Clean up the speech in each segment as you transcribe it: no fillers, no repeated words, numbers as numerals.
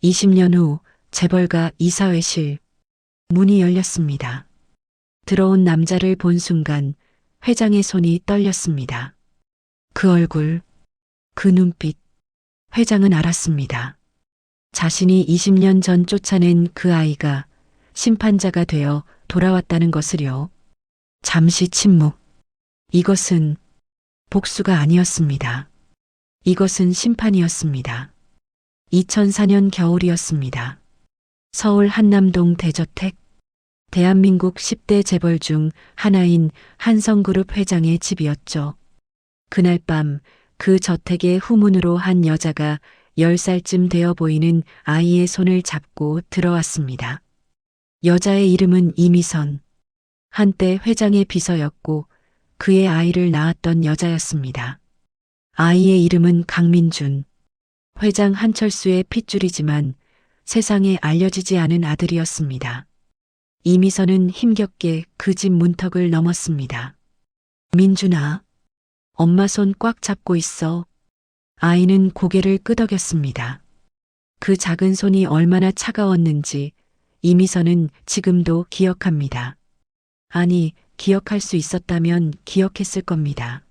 20년 후 재벌가 이사회실 문이 열렸습니다. 들어온 남자를 본 순간 회장의 손이 떨렸습니다. 그 얼굴, 그 눈빛, 회장은 알았습니다. 자신이 20년 전 쫓아낸 그 아이가 심판자가 되어 돌아왔다는 것을요. 잠시 침묵. 이것은 복수가 아니었습니다. 이것은 심판이었습니다. 2004년 겨울이었습니다. 서울 한남동 대저택. 대한민국 10대 재벌 중 하나인 한성그룹 회장의 집이었죠. 그날 밤 그 저택의 후문으로 한 여자가 10살쯤 되어 보이는 아이의 손을 잡고 들어왔습니다. 여자의 이름은 이미선. 한때 회장의 비서였고 그의 아이를 낳았던 여자였습니다. 아이의 이름은 강민준. 회장 한철수의 핏줄이지만 세상에 알려지지 않은 아들이었습니다. 이미선은 힘겹게 그 집 문턱을 넘었습니다. 민준아, 엄마 손 꽉 잡고 있어. 아이는 고개를 끄덕였습니다. 그 작은 손이 얼마나 차가웠는지 이미선은 지금도 기억합니다. 아니, 기억할 수 있었다면 기억했을 겁니다.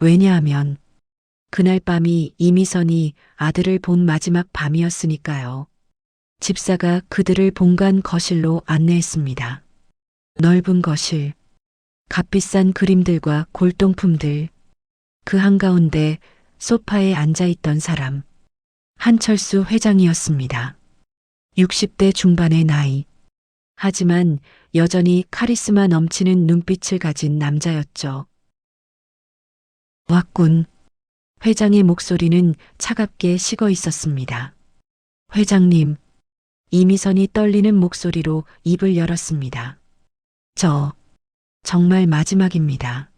왜냐하면 그날 밤이 이미선이 아들을 본 마지막 밤이었으니까요. 집사가 그들을 본관 거실로 안내했습니다. 넓은 거실, 값비싼 그림들과 골동품들, 그 한가운데 소파에 앉아있던 사람, 한철수 회장이었습니다. 60대 중반의 나이. 하지만 여전히 카리스마 넘치는 눈빛을 가진 남자였죠. 왔군. 회장의 목소리는 차갑게 식어 있었습니다. 회장님. 이미선이 떨리는 목소리로 입을 열었습니다. 정말 마지막입니다.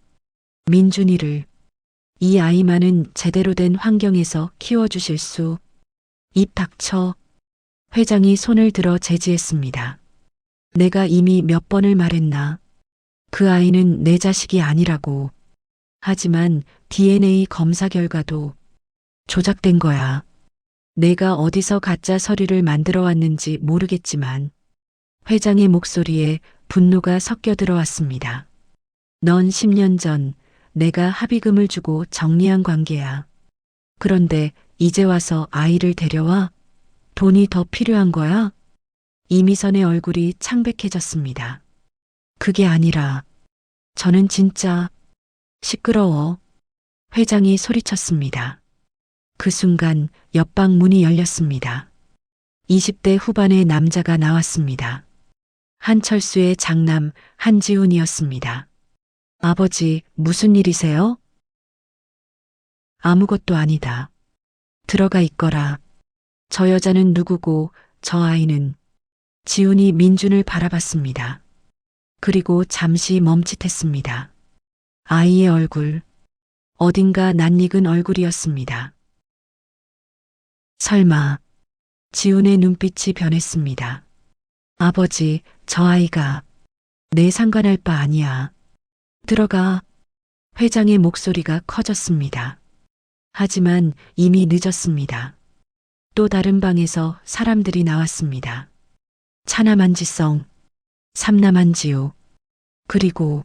민준이를 이 아이만은 제대로 된 환경에서 키워주실 수. 입 닥쳐. 회장이 손을 들어 제지했습니다. 내가 이미 몇 번을 말했나. 그 아이는 내 자식이 아니라고. 하지만 DNA 검사 결과도 조작된 거야. 내가 어디서 가짜 서류를 만들어 왔는지 모르겠지만 회장의 목소리에 분노가 섞여 들어왔습니다. 넌 10년 전 내가 합의금을 주고 정리한 관계야. 그런데 이제 와서 아이를 데려와? 돈이 더 필요한 거야? 이미선의 얼굴이 창백해졌습니다. 그게 아니라 저는 진짜 시끄러워. 회장이 소리쳤습니다. 그 순간 옆방 문이 열렸습니다. 20대 후반의 남자가 나왔습니다. 한철수의 장남 한지훈이었습니다. 아버지, 무슨 일이세요? 아무것도 아니다. 들어가 있거라. 저 여자는 누구고 저 아이는? 지훈이 민준을 바라봤습니다. 그리고 잠시 멈칫했습니다. 아이의 얼굴, 어딘가 낯익은 얼굴이었습니다. 설마, 지훈의 눈빛이 변했습니다. 아버지, 저 아이가 내 상관할 바 아니야. 들어가. 회장의 목소리가 커졌습니다. 하지만 이미 늦었습니다. 또 다른 방에서 사람들이 나왔습니다. 차남 한지성, 삼남 한지우, 그리고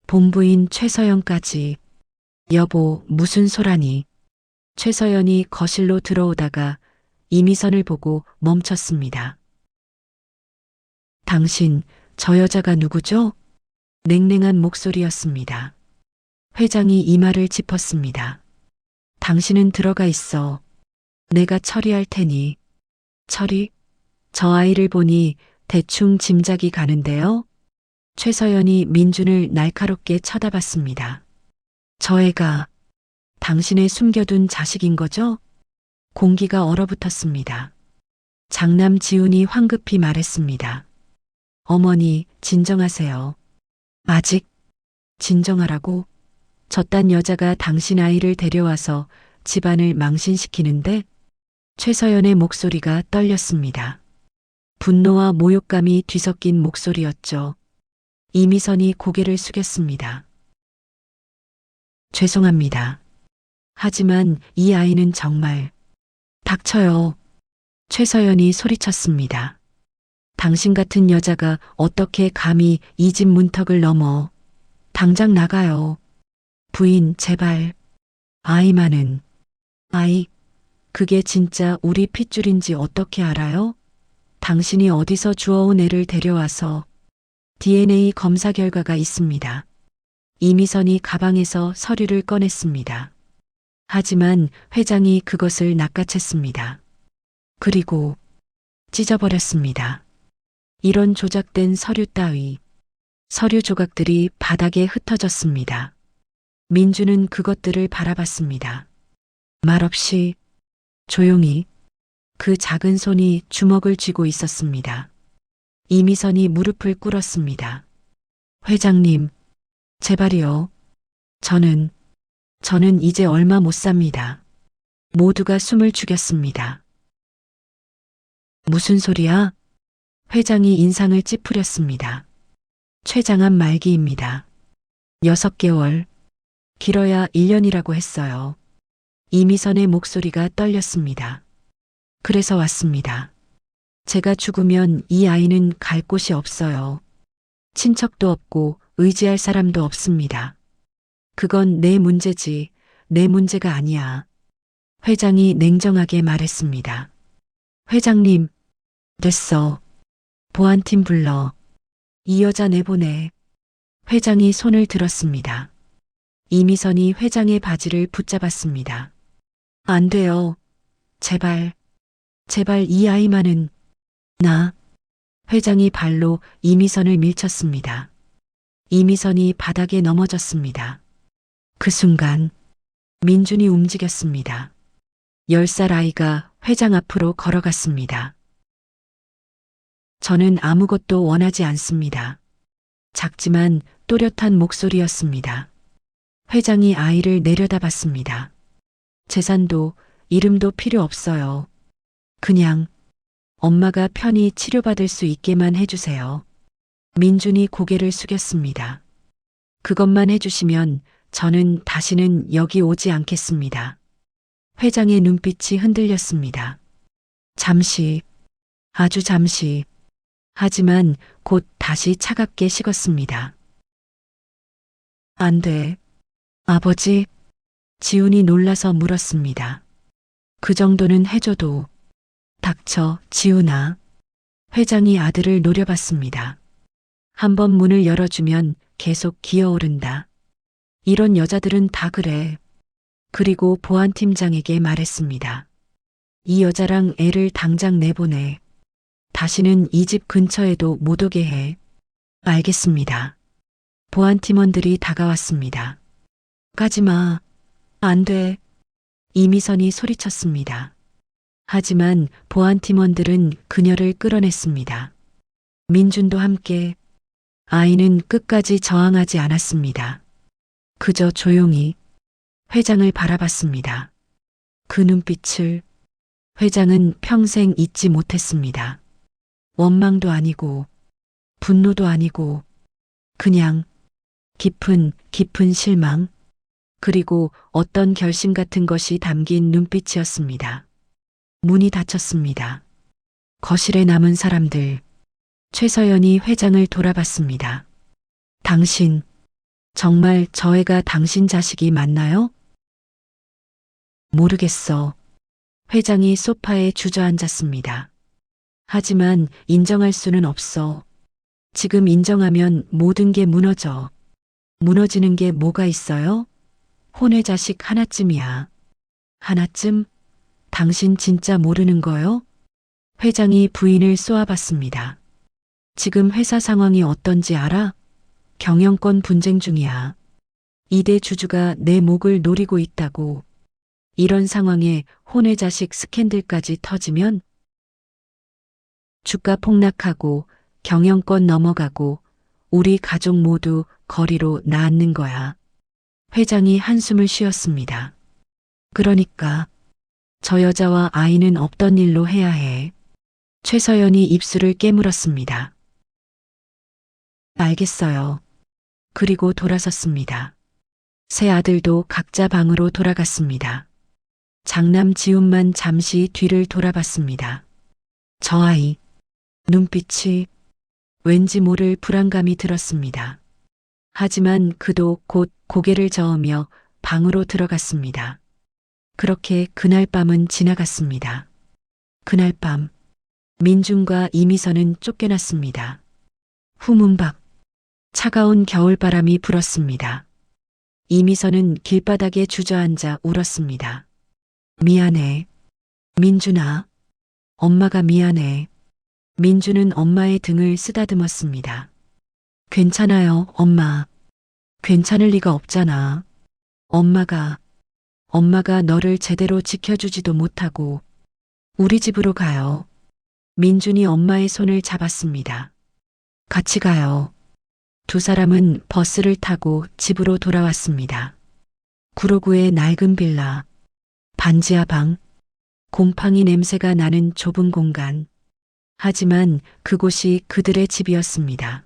본부인 최서연까지. 여보, 무슨 소라니. 최서연이 거실로 들어오다가 이미선을 보고 멈췄습니다. 당신, 저 여자가 누구죠? 냉랭한 목소리였습니다. 회장이 이마를 짚었습니다. 당신은 들어가 있어. 내가 처리할 테니. 처리? 저 아이를 보니 대충 짐작이 가는데요. 최서연이 민준을 날카롭게 쳐다봤습니다. 저 애가 당신의 숨겨둔 자식인 거죠? 공기가 얼어붙었습니다. 장남 지훈이 황급히 말했습니다. 어머니, 진정하세요. 아직 진정하라고? 저딴 여자가 당신 아이를 데려와서 집안을 망신시키는데? 최서연의 목소리가 떨렸습니다. 분노와 모욕감이 뒤섞인 목소리였죠. 이미선이 고개를 숙였습니다. 죄송합니다. 하지만 이 아이는 정말. 닥쳐요. 최서연이 소리쳤습니다. 당신 같은 여자가 어떻게 감히 이 집 문턱을 넘어. 당장 나가요. 부인, 제발. 아이만은. 아이, 그게 진짜 우리 핏줄인지 어떻게 알아요? 당신이 어디서 주워온 애를 데려와서 DNA 검사 결과가 있습니다. 이미선이 가방에서 서류를 꺼냈습니다. 하지만 회장이 그것을 낚아챘습니다. 그리고 찢어버렸습니다. 이런 조작된 서류 따위, 서류 조각들이 바닥에 흩어졌습니다. 민주는 그것들을 바라봤습니다. 말없이 조용히 그 작은 손이 주먹을 쥐고 있었습니다. 이미선이 무릎을 꿇었습니다. 회장님, 제발이요. 저는 이제 얼마 못 삽니다. 모두가 숨을 죽였습니다. 무슨 소리야? 회장이 인상을 찌푸렸습니다. 최장암 말기입니다. 6개월, 길어야 1년이라고 했어요. 이미선의 목소리가 떨렸습니다. 그래서 왔습니다. 제가 죽으면 이 아이는 갈 곳이 없어요. 친척도 없고 의지할 사람도 없습니다. 그건 내 문제지, 내 문제가 아니야. 회장이 냉정하게 말했습니다. 회장님, 됐어. 보안팀 불러. 이 여자 내보내. 회장이 손을 들었습니다. 이미선이 회장의 바지를 붙잡았습니다. 안 돼요. 제발, 제발 이 아이만은. 나. 회장이 발로 이미선을 밀쳤습니다. 이미선이 바닥에 넘어졌습니다. 그 순간 민준이 움직였습니다. 10살 아이가 회장 앞으로 걸어갔습니다. 저는 아무것도 원하지 않습니다. 작지만 또렷한 목소리였습니다. 회장이 아이를 내려다봤습니다. 재산도 이름도 필요 없어요. 그냥 엄마가 편히 치료받을 수 있게만 해주세요. 민준이 고개를 숙였습니다. 그것만 해주시면 저는 다시는 여기 오지 않겠습니다. 회장의 눈빛이 흔들렸습니다. 잠시, 아주 잠시. 하지만 곧 다시 차갑게 식었습니다. 안 돼. 아버지? 지훈이 놀라서 물었습니다. 그 정도는 해줘도. 닥쳐, 지훈아. 회장이 아들을 노려봤습니다. 한번 문을 열어주면 계속 기어오른다. 이런 여자들은 다 그래. 그리고 보안팀장에게 말했습니다. 이 여자랑 애를 당장 내보내. 다시는 이 집 근처에도 못 오게 해. 알겠습니다. 보안팀원들이 다가왔습니다. 가지마. 안 돼. 이미선이 소리쳤습니다. 하지만 보안팀원들은 그녀를 끌어냈습니다. 민준도 함께. 아이는 끝까지 저항하지 않았습니다. 그저 조용히 회장을 바라봤습니다. 그 눈빛을 회장은 평생 잊지 못했습니다. 원망도 아니고 분노도 아니고 그냥 깊은 실망 그리고 어떤 결심 같은 것이 담긴 눈빛이었습니다. 문이 닫혔습니다. 거실에 남은 사람들. 최서연이 회장을 돌아봤습니다. 당신, 정말 저 애가 당신 자식이 맞나요? 모르겠어. 회장이 소파에 주저앉았습니다. 하지만 인정할 수는 없어. 지금 인정하면 모든 게 무너져. 무너지는 게 뭐가 있어요? 혼외 자식 하나쯤이야. 하나쯤? 당신 진짜 모르는 거요? 회장이 부인을 쏘아봤습니다. 지금 회사 상황이 어떤지 알아? 경영권 분쟁 중이야. 2대 주주가 내 목을 노리고 있다고. 이런 상황에 혼외 자식 스캔들까지 터지면 주가 폭락하고 경영권 넘어가고 우리 가족 모두 거리로 나앉는 거야. 회장이 한숨을 쉬었습니다. 그러니까 저 여자와 아이는 없던 일로 해야 해. 최서연이 입술을 깨물었습니다. 알겠어요. 그리고 돌아섰습니다. 세 아들도 각자 방으로 돌아갔습니다. 장남 지훈만 잠시 뒤를 돌아봤습니다. 저 아이 눈빛이 왠지 모를 불안감이 들었습니다. 하지만 그도 곧 고개를 저으며 방으로 들어갔습니다. 그렇게 그날 밤은 지나갔습니다. 그날 밤 민준과 이미선은 쫓겨났습니다. 후문 밖 차가운 겨울바람이 불었습니다. 이미선은 길바닥에 주저앉아 울었습니다. 미안해. 민준아. 엄마가 미안해. 민준은 엄마의 등을 쓰다듬었습니다. 괜찮아요, 엄마. 괜찮을 리가 없잖아. 엄마가 너를 제대로 지켜주지도 못하고 우리 집으로 가요. 민준이 엄마의 손을 잡았습니다. 같이 가요. 두 사람은 버스를 타고 집으로 돌아왔습니다. 구로구의 낡은 빌라, 반지하 방, 곰팡이 냄새가 나는 좁은 공간. 하지만 그곳이 그들의 집이었습니다.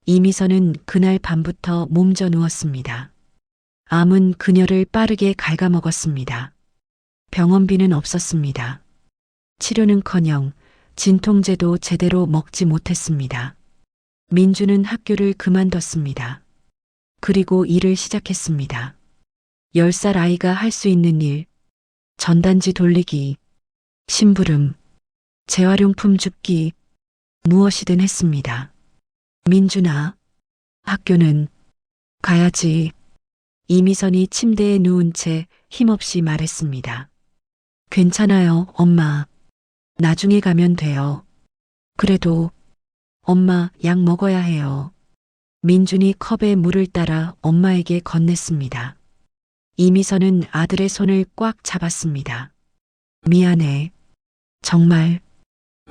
이미선은 그날 밤부터 몸져 누웠습니다. 암은 그녀를 빠르게 갉아먹었습니다. 병원비는 없었습니다. 치료는커녕 진통제도 제대로 먹지 못했습니다. 민주는 학교를 그만뒀습니다. 그리고 일을 시작했습니다. 10살 아이가 할 수 있는 일, 전단지 돌리기, 심부름, 재활용품 줍기, 무엇이든 했습니다. 민준아, 학교는 가야지. 이미선이 침대에 누운 채 힘없이 말했습니다. 괜찮아요, 엄마. 나중에 가면 돼요. 그래도 엄마 약 먹어야 해요. 민준이 컵에 물을 따라 엄마에게 건넸습니다. 이미선은 아들의 손을 꽉 잡았습니다. 미안해. 정말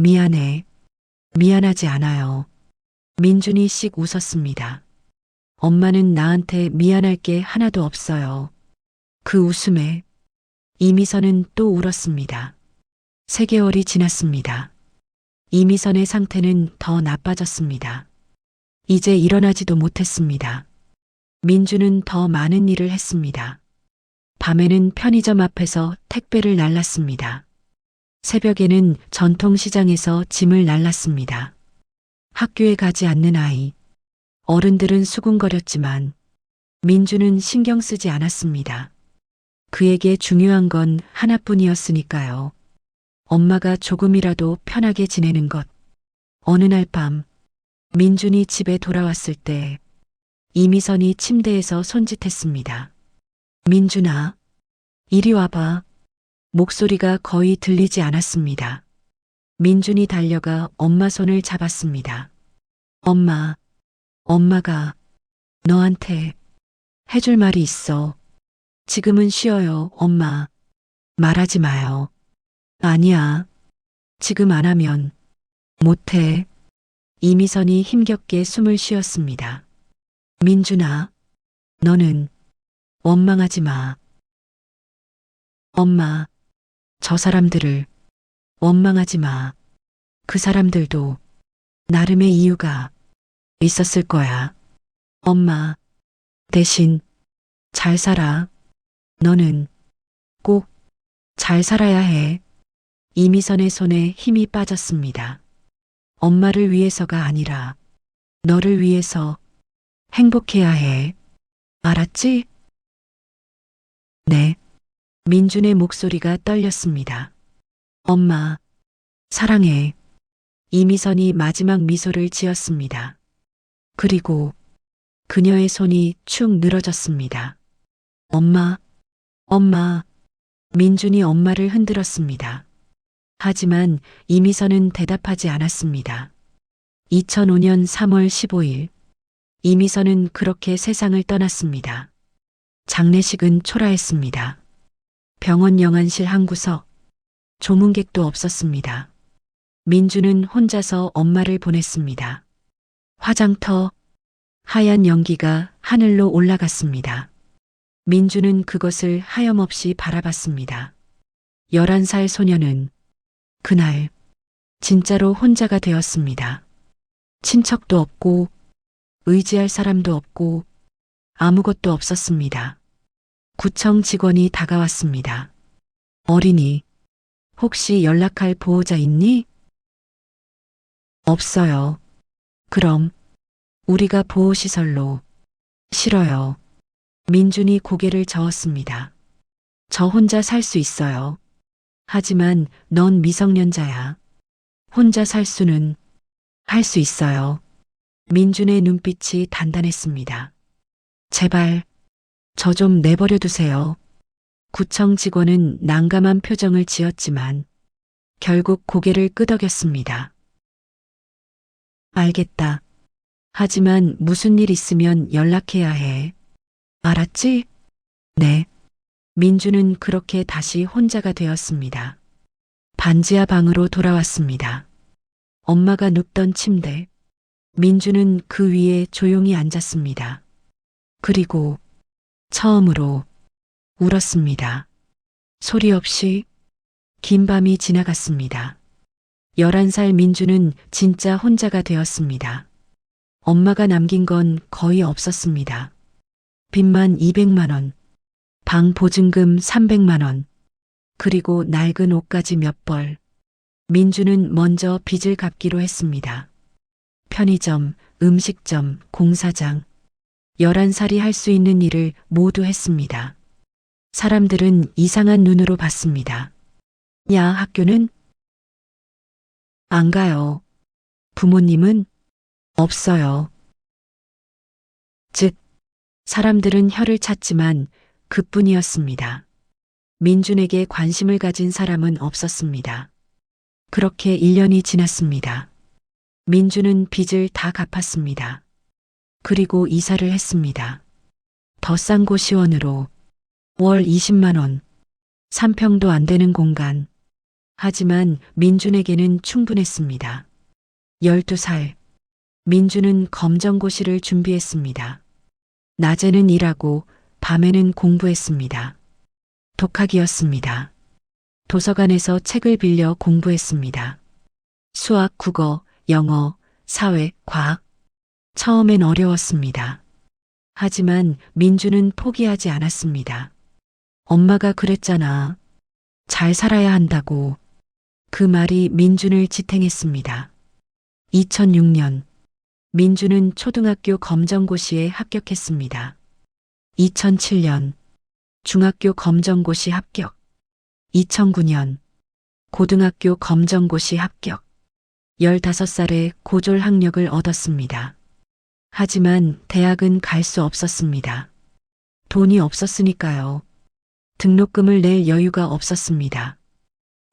미안해. 미안하지 않아요. 민준이 씩 웃었습니다. 엄마는 나한테 미안할 게 하나도 없어요. 그 웃음에 이미선은 또 울었습니다. 3개월이 지났습니다. 이미선의 상태는 더 나빠졌습니다. 이제 일어나지도 못했습니다. 민주는 더 많은 일을 했습니다. 밤에는 편의점 앞에서 택배를 날랐습니다. 새벽에는 전통시장에서 짐을 날랐습니다. 학교에 가지 않는 아이. 어른들은 수군거렸지만 민주는 신경 쓰지 않았습니다. 그에게 중요한 건 하나뿐이었으니까요. 엄마가 조금이라도 편하게 지내는 것. 어느 날 밤 민준이 집에 돌아왔을 때 이미선이 침대에서 손짓했습니다. 민준아, 이리 와봐. 목소리가 거의 들리지 않았습니다. 민준이 달려가 엄마 손을 잡았습니다. 엄마가 너한테 해줄 말이 있어. 지금은 쉬어요, 엄마. 말하지 마요. 아니야. 지금 안 하면 못해. 이미선이 힘겹게 숨을 쉬었습니다. 민준아, 너는 원망하지 마. 엄마, 저 사람들을 원망하지 마. 그 사람들도 나름의 이유가 있었을 거야. 엄마, 대신 잘 살아. 너는 꼭 잘 살아야 해. 이미선의 손에 힘이 빠졌습니다. 엄마를 위해서가 아니라 너를 위해서 행복해야 해. 알았지? 네. 민준의 목소리가 떨렸습니다. 엄마, 사랑해. 이미선이 마지막 미소를 지었습니다. 그리고 그녀의 손이 축 늘어졌습니다. 엄마. 민준이 엄마를 흔들었습니다. 하지만 이미선은 대답하지 않았습니다. 2005년 3월 15일, 이미선은 그렇게 세상을 떠났습니다. 장례식은 초라했습니다. 병원 영안실 한 구석, 조문객도 없었습니다. 민주는 혼자서 엄마를 보냈습니다. 화장터, 하얀 연기가 하늘로 올라갔습니다. 민주는 그것을 하염없이 바라봤습니다. 11살 소녀는 그날 진짜로 혼자가 되었습니다. 친척도 없고 의지할 사람도 없고 아무것도 없었습니다. 구청 직원이 다가왔습니다. 어린이, 혹시 연락할 보호자 있니? 없어요. 그럼 우리가 보호시설로. 싫어요. 민준이 고개를 저었습니다. 저 혼자 살 수 있어요. 하지만 넌 미성년자야. 혼자 살 수는 할 수 있어요. 민준의 눈빛이 단단했습니다. 제발 저 좀 내버려 두세요. 구청 직원은 난감한 표정을 지었지만 결국 고개를 끄덕였습니다. 알겠다. 하지만 무슨 일 있으면 연락해야 해. 알았지? 네. 민주는 그렇게 다시 혼자가 되었습니다. 반지하 방으로 돌아왔습니다. 엄마가 눕던 침대. 민주는 그 위에 조용히 앉았습니다. 그리고 처음으로 울었습니다. 소리 없이 긴 밤이 지나갔습니다. 11살 민주는 진짜 혼자가 되었습니다. 엄마가 남긴 건 거의 없었습니다. 빚만 200만 원, 방 보증금 300만 원, 그리고 낡은 옷까지 몇 벌. 민주는 먼저 빚을 갚기로 했습니다. 편의점, 음식점, 공사장. 11살이 할 수 있는 일을 모두 했습니다. 사람들은 이상한 눈으로 봤습니다. 야, 학교는? 안 가요. 부모님은? 없어요. 즉, 사람들은 혀를 찼지만 그뿐이었습니다. 민준에게 관심을 가진 사람은 없었습니다. 그렇게 1년이 지났습니다. 민준은 빚을 다 갚았습니다. 그리고 이사를 했습니다. 더 싼 고시원으로 월 20만 원, 3평도 안 되는 공간. 하지만 민준에게는 충분했습니다. 12살. 민준은 검정고시를 준비했습니다. 낮에는 일하고 밤에는 공부했습니다. 독학이었습니다. 도서관에서 책을 빌려 공부했습니다. 수학, 국어, 영어, 사회, 과학. 처음엔 어려웠습니다. 하지만 민주는 포기하지 않았습니다. 엄마가 그랬잖아. 잘 살아야 한다고. 그 말이 민준을 지탱했습니다. 2006년 민주는 초등학교 검정고시에 합격했습니다. 2007년 중학교 검정고시 합격. 2009년 고등학교 검정고시 합격. 15살에 고졸 학력을 얻었습니다. 하지만 대학은 갈 수 없었습니다. 돈이 없었으니까요. 등록금을 낼 여유가 없었습니다.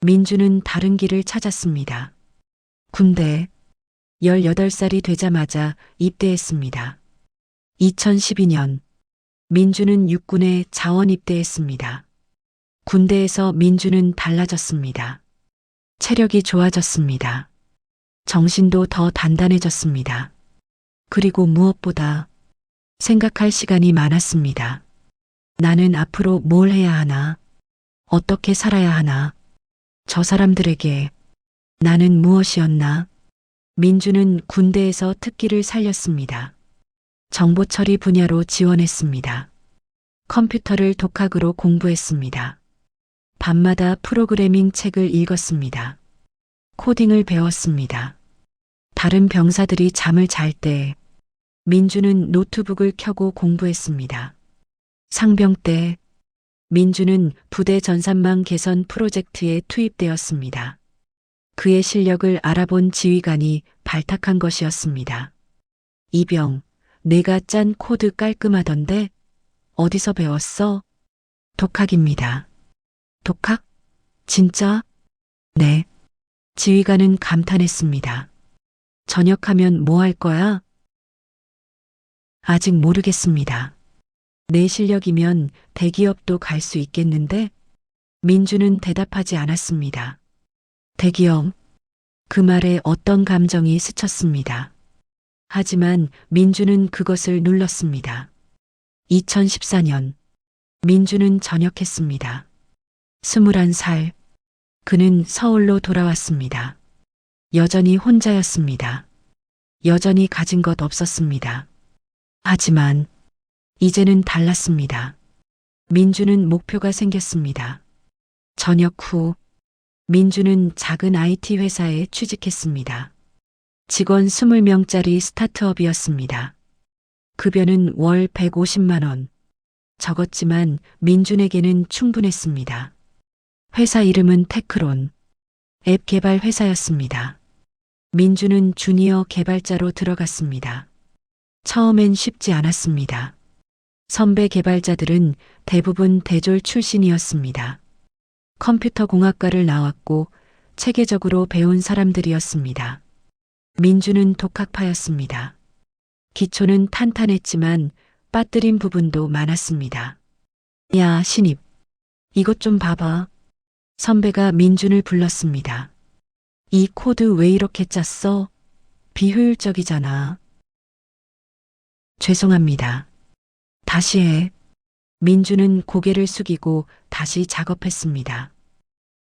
민주는 다른 길을 찾았습니다. 군대. 18살이 되자마자 입대했습니다. 2012년 민주는 육군에 자원 입대했습니다. 군대에서 민주는 달라졌습니다. 체력이 좋아졌습니다. 정신도 더 단단해졌습니다. 그리고 무엇보다 생각할 시간이 많았습니다. 나는 앞으로 뭘 해야 하나? 어떻게 살아야 하나? 저 사람들에게 나는 무엇이었나? 민주는 군대에서 특기를 살렸습니다. 정보 처리 분야로 지원했습니다. 컴퓨터를 독학으로 공부했습니다. 밤마다 프로그래밍 책을 읽었습니다. 코딩을 배웠습니다. 다른 병사들이 잠을 잘 때 민주는 노트북을 켜고 공부했습니다. 상병 때 민주는 부대 전산망 개선 프로젝트에 투입되었습니다. 그의 실력을 알아본 지휘관이 발탁한 것이었습니다. 이병, 내가 짠 코드 깔끔하던데 어디서 배웠어? 독학입니다. 독학? 진짜? 네. 지휘관은 감탄했습니다. 전역하면 뭐 할 거야? 아직 모르겠습니다. 내 실력이면 대기업도 갈 수 있겠는데? 민주는 대답하지 않았습니다. 대기업. 그 말에 어떤 감정이 스쳤습니다. 하지만 민주는 그것을 눌렀습니다. 2014년 민주는 전역했습니다. 21살. 그는 서울로 돌아왔습니다. 여전히 혼자였습니다. 여전히 가진 것 없었습니다. 하지만 이제는 달랐습니다. 민주는 목표가 생겼습니다. 전역 후 민주는 작은 IT 회사에 취직했습니다. 직원 20명짜리 스타트업이었습니다. 급여는 월 150만 원. 적었지만 민준에게는 충분했습니다. 회사 이름은 테크론. 앱 개발 회사였습니다. 민준은 주니어 개발자로 들어갔습니다. 처음엔 쉽지 않았습니다. 선배 개발자들은 대부분 대졸 출신이었습니다. 컴퓨터 공학과를 나왔고 체계적으로 배운 사람들이었습니다. 민준은 독학파였습니다. 기초는 탄탄했지만 빠뜨린 부분도 많았습니다. 야, 신입. 이것 좀 봐봐. 선배가 민준을 불렀습니다. 이 코드 왜 이렇게 짰어? 비효율적이잖아. 죄송합니다. 다시 해. 민준은 고개를 숙이고 다시 작업했습니다.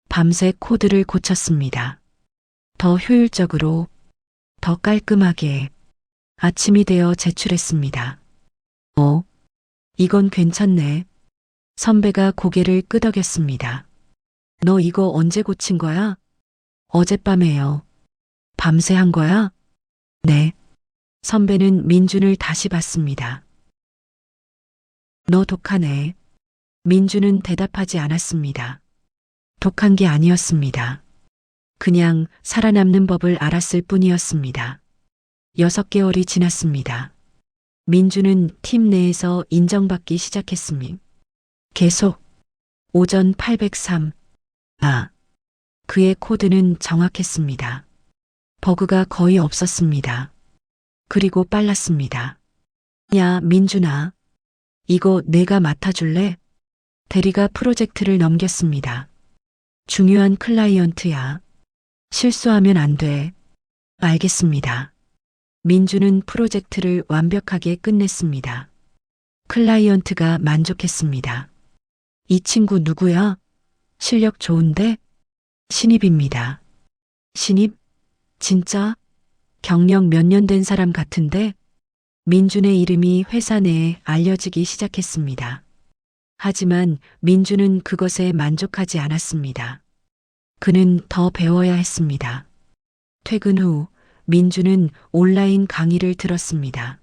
밤새 코드를 고쳤습니다. 더 효율적으로, 더 깔끔하게. 아침이 되어 제출했습니다. 이건 괜찮네. 선배가 고개를 끄덕였습니다. 너 이거 언제 고친 거야? 어젯밤에요. 밤새 한 거야? 네. 선배는 민준을 다시 봤습니다. 너 독하네. 민준은 대답하지 않았습니다. 독한 게 아니었습니다. 그냥 살아남는 법을 알았을 뿐이었습니다. 6개월이 지났습니다. 민준은 팀 내에서 인정받기 시작했습니다. 계속 오전 803. 그의 코드는 정확했습니다. 버그가 거의 없었습니다. 그리고 빨랐습니다. 야, 민준아. 이거 내가 맡아줄래? 대리가 프로젝트를 넘겼습니다. 중요한 클라이언트야. 실수하면 안 돼. 알겠습니다. 민준은 프로젝트를 완벽하게 끝냈습니다. 클라이언트가 만족했습니다. 이 친구 누구야? 실력 좋은데? 신입입니다. 신입? 진짜? 경력 몇 년 된 사람 같은데? 민준의 이름이 회사 내에 알려지기 시작했습니다. 하지만 민준은 그것에 만족하지 않았습니다. 그는 더 배워야 했습니다. 퇴근 후 민준은 온라인 강의를 들었습니다.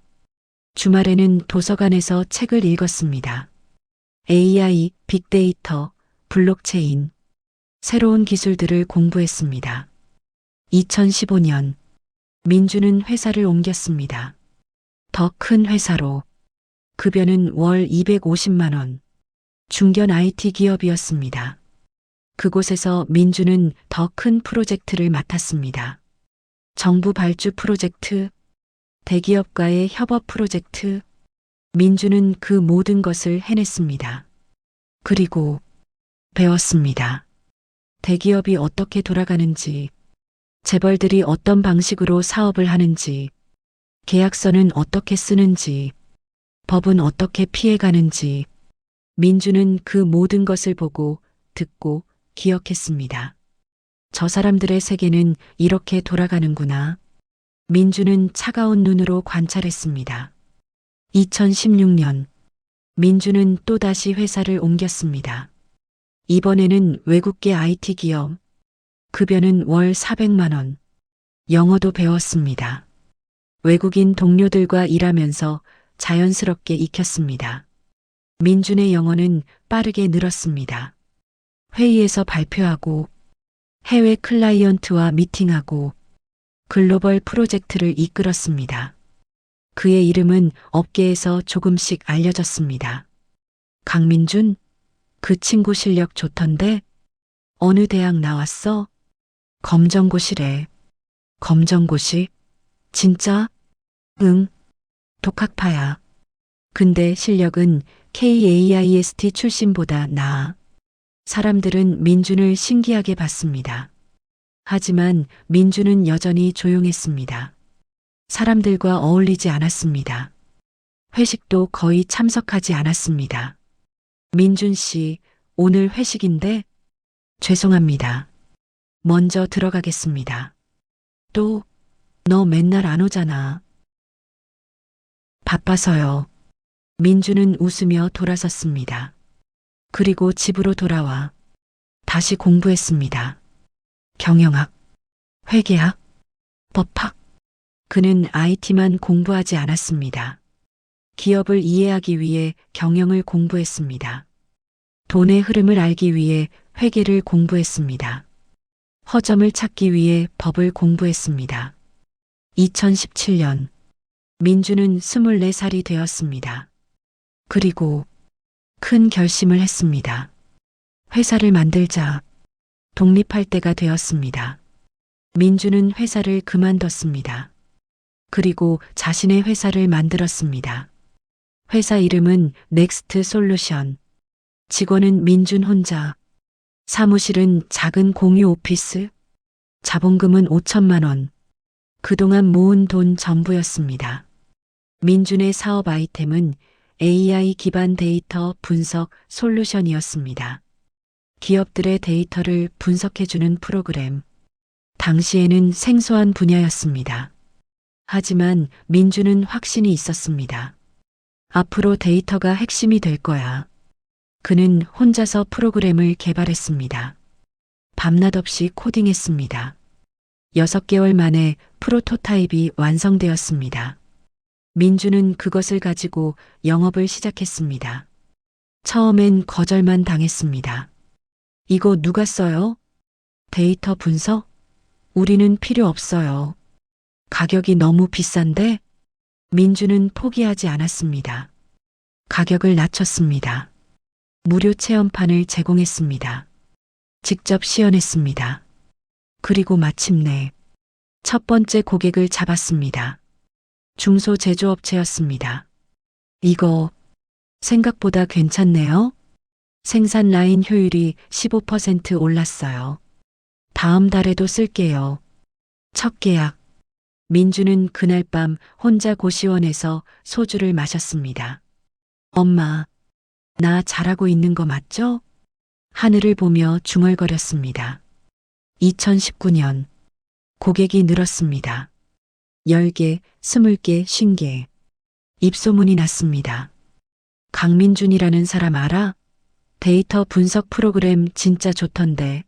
주말에는 도서관에서 책을 읽었습니다. AI, 빅데이터, 블록체인, 새로운 기술들을 공부했습니다. 2015년 민준은 회사를 옮겼습니다. 더 큰 회사로. 급여는 월 250만 원. 중견 IT 기업이었습니다. 그곳에서 민준은 더 큰 프로젝트를 맡았습니다. 정부 발주 프로젝트, 대기업과의 협업 프로젝트. 민준은 그 모든 것을 해냈습니다. 그리고 배웠습니다. 대기업이 어떻게 돌아가는지, 재벌들이 어떤 방식으로 사업을 하는지, 계약서는 어떻게 쓰는지, 법은 어떻게 피해가는지. 민준은 그 모든 것을 보고, 듣고, 기억했습니다. 저 사람들의 세계는 이렇게 돌아가는구나. 민준은 차가운 눈으로 관찰했습니다. 2016년 민준은 또다시 회사를 옮겼습니다. 이번에는 외국계 IT 기업. 급여는 월 400만 원. 영어도 배웠습니다. 외국인 동료들과 일하면서 자연스럽게 익혔습니다. 민준의 영어는 빠르게 늘었습니다. 회의에서 발표하고, 해외 클라이언트와 미팅하고, 글로벌 프로젝트를 이끌었습니다. 그의 이름은 업계에서 조금씩 알려졌습니다. 강민준? 그 친구 실력 좋던데? 어느 대학 나왔어? 검정고시래. 검정고시? 진짜? 응. 독학파야. 근데 실력은 KAIST 출신보다 나아. 사람들은 민준을 신기하게 봤습니다. 하지만 민준은 여전히 조용했습니다. 사람들과 어울리지 않았습니다. 회식도 거의 참석하지 않았습니다. 민준 씨, 오늘 회식인데? 죄송합니다. 먼저 들어가겠습니다. 또, 너 맨날 안 오잖아. 바빠서요. 민준은 웃으며 돌아섰습니다. 그리고 집으로 돌아와 다시 공부했습니다. 경영학, 회계학, 법학. 그는 IT만 공부하지 않았습니다. 기업을 이해하기 위해 경영을 공부했습니다. 돈의 흐름을 알기 위해 회계를 공부했습니다. 허점을 찾기 위해 법을 공부했습니다. 2017년 민주는 24살이 되었습니다. 그리고 큰 결심을 했습니다. 회사를 만들자. 독립할 때가 되었습니다. 민주는 회사를 그만뒀습니다. 그리고 자신의 회사를 만들었습니다. 회사 이름은 넥스트 솔루션. 직원은 민준 혼자. 사무실은 작은 공유 오피스. 자본금은 5천만 원. 그동안 모은 돈 전부였습니다. 민준의 사업 아이템은 AI 기반 데이터 분석 솔루션이었습니다. 기업들의 데이터를 분석해주는 프로그램. 당시에는 생소한 분야였습니다. 하지만 민주는 확신이 있었습니다. 앞으로 데이터가 핵심이 될 거야. 그는 혼자서 프로그램을 개발했습니다. 밤낮 없이 코딩했습니다. 6개월 만에 프로토타입이 완성되었습니다. 민주는 그것을 가지고 영업을 시작했습니다. 처음엔 거절만 당했습니다. 이거 누가 써요? 데이터 분석? 우리는 필요 없어요. 가격이 너무 비싼데? 민주는 포기하지 않았습니다. 가격을 낮췄습니다. 무료 체험판을 제공했습니다. 직접 시연했습니다. 그리고 마침내 첫 번째 고객을 잡았습니다. 중소제조업체였습니다. 이거 생각보다 괜찮네요. 생산 라인 효율이 15% 올랐어요. 다음 달에도 쓸게요. 첫 계약. 민주는 그날 밤 혼자 고시원에서 소주를 마셨습니다. 엄마, 나 잘하고 있는 거 맞죠? 하늘을 보며 중얼거렸습니다. 2019년 고객이 늘었습니다. 10개, 20개, 50개. 입소문이 났습니다. 강민준이라는 사람 알아? 데이터 분석 프로그램 진짜 좋던데.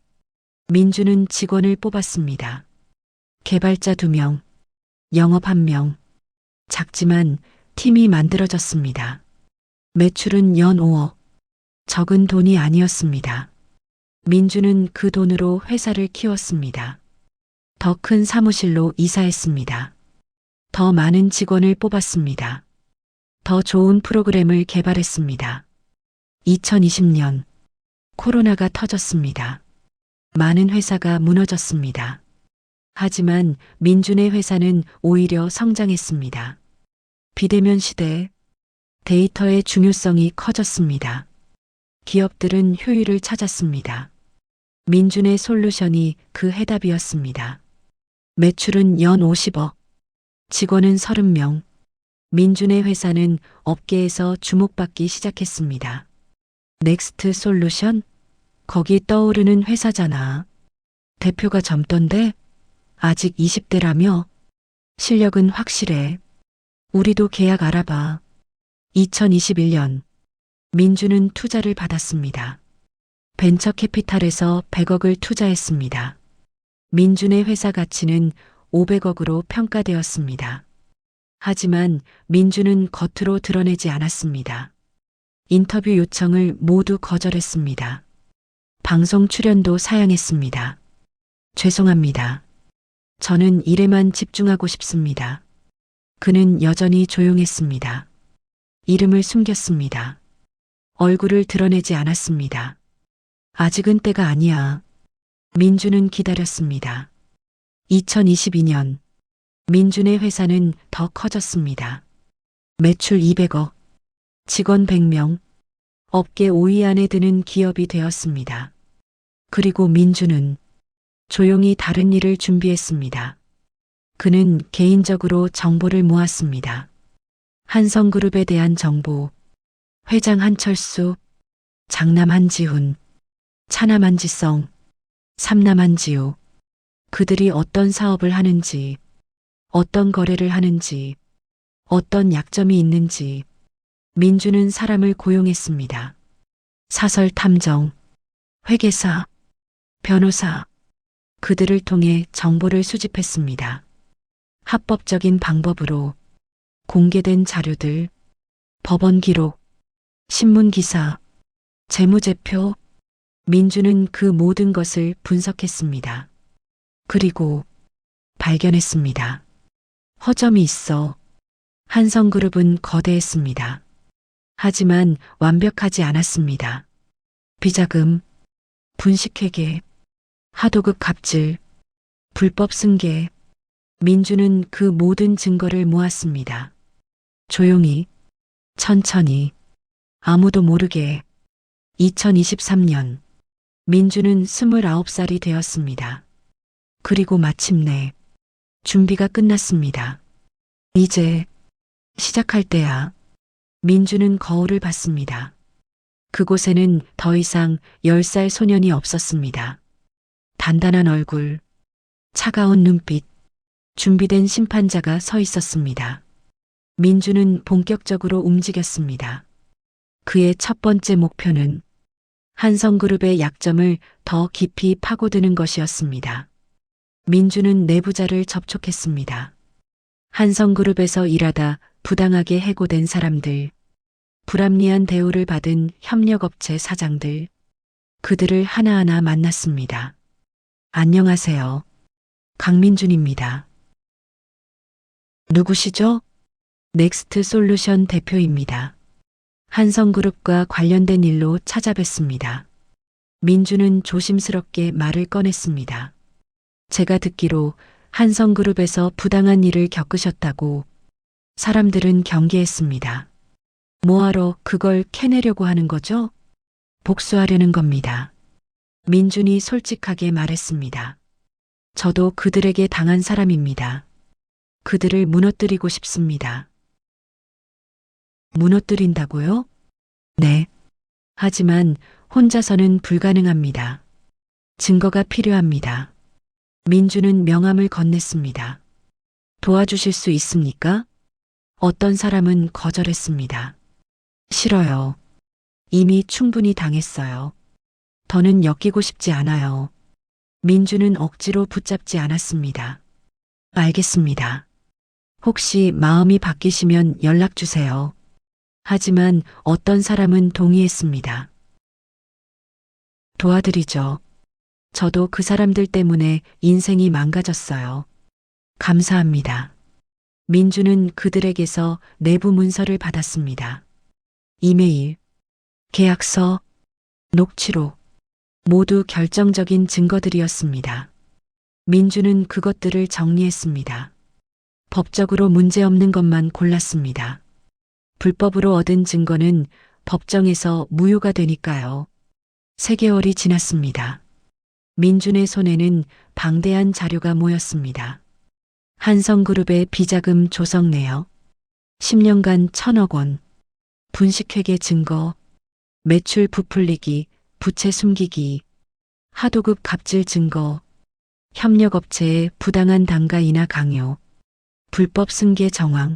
민주는 직원을 뽑았습니다. 개발자 2명, 영업 1명. 작지만 팀이 만들어졌습니다. 매출은 연 5억. 적은 돈이 아니었습니다. 민주는 그 돈으로 회사를 키웠습니다. 더 큰 사무실로 이사했습니다. 더 많은 직원을 뽑았습니다. 더 좋은 프로그램을 개발했습니다. 2020년 코로나가 터졌습니다. 많은 회사가 무너졌습니다. 하지만 민준의 회사는 오히려 성장했습니다. 비대면 시대, 데이터의 중요성이 커졌습니다. 기업들은 효율을 찾았습니다. 민준의 솔루션이 그 해답이었습니다. 매출은 연 50억, 직원은 30명. 민준의 회사는 업계에서 주목받기 시작했습니다. 넥스트 솔루션? 거기 떠오르는 회사잖아. 대표가 젊던데? 아직 20대라며? 실력은 확실해. 우리도 계약 알아봐. 2021년 민주는 투자를 받았습니다. 벤처 캐피탈에서 100억을 투자했습니다. 민준의 회사 가치는 500억으로 평가되었습니다. 하지만 민주는 겉으로 드러내지 않았습니다. 인터뷰 요청을 모두 거절했습니다. 방송 출연도 사양했습니다. 죄송합니다. 저는 일에만 집중하고 싶습니다. 그는 여전히 조용했습니다. 이름을 숨겼습니다. 얼굴을 드러내지 않았습니다. 아직은 때가 아니야. 민주는 기다렸습니다. 2022년 민준의 회사는 더 커졌습니다. 매출 200억, 직원 100명, 업계 5위 안에 드는 기업이 되었습니다. 그리고 민주는 조용히 다른 일을 준비했습니다. 그는 개인적으로 정보를 모았습니다. 한성그룹에 대한 정보, 회장 한철수, 장남 한지훈, 차남 한지성, 삼남 한지우. 그들이 어떤 사업을 하는지, 어떤 거래를 하는지, 어떤 약점이 있는지. 민주는 사람을 고용했습니다. 사설 탐정, 회계사, 변호사. 그들을 통해 정보를 수집했습니다. 합법적인 방법으로 공개된 자료들, 법원 기록, 신문 기사, 재무제표, 민주는 그 모든 것을 분석했습니다. 그리고 발견했습니다. 허점이 있어 한성그룹은 거대했습니다. 하지만 완벽하지 않았습니다. 비자금, 분식회계, 하도급 갑질, 불법 승계, 민주는 그 모든 증거를 모았습니다. 조용히, 천천히, 아무도 모르게 2023년 민주는 29살이 되었습니다. 그리고 마침내 준비가 끝났습니다. 이제 시작할 때야. 민주는 거울을 봤습니다. 그곳에는 더 이상 10살 소년이 없었습니다. 단단한 얼굴, 차가운 눈빛, 준비된 심판자가 서 있었습니다. 민주는 본격적으로 움직였습니다. 그의 첫 번째 목표는 한성그룹의 약점을 더 깊이 파고드는 것이었습니다. 민주는 내부자를 접촉했습니다. 한성그룹에서 일하다 부당하게 해고된 사람들, 불합리한 대우를 받은 협력업체 사장들, 그들을 하나하나 만났습니다. 안녕하세요. 강민준입니다. 누구시죠? 넥스트 솔루션 대표입니다. 한성그룹과 관련된 일로 찾아뵙습니다. 민주는 조심스럽게 말을 꺼냈습니다. 제가 듣기로 한성그룹에서 부당한 일을 겪으셨다고. 사람들은 경계했습니다. 뭐하러 그걸 캐내려고 하는 거죠? 복수하려는 겁니다. 민준이 솔직하게 말했습니다. 저도 그들에게 당한 사람입니다. 그들을 무너뜨리고 싶습니다. 무너뜨린다고요? 네. 하지만 혼자서는 불가능합니다. 증거가 필요합니다. 민주는 명함을 건넸습니다. 도와주실 수 있습니까? 어떤 사람은 거절했습니다. 싫어요. 이미 충분히 당했어요. 더는 엮이고 싶지 않아요. 민주는 억지로 붙잡지 않았습니다. 알겠습니다. 혹시 마음이 바뀌시면 연락 주세요. 하지만 어떤 사람은 동의했습니다. 도와드리죠. 저도 그 사람들 때문에 인생이 망가졌어요. 감사합니다. 민주는 그들에게서 내부 문서를 받았습니다. 이메일, 계약서, 녹취록, 모두 결정적인 증거들이었습니다. 민주는 그것들을 정리했습니다. 법적으로 문제없는 것만 골랐습니다. 불법으로 얻은 증거는 법정에서 무효가 되니까요. 3개월이 지났습니다. 민준의 손에는 방대한 자료가 모였습니다. 한성그룹의 비자금 조성 내역, 10년간 1,000억 원, 분식회계 증거, 매출 부풀리기, 부채 숨기기, 하도급 갑질 증거, 협력업체의 부당한 단가 인하 강요, 불법 승계 정황,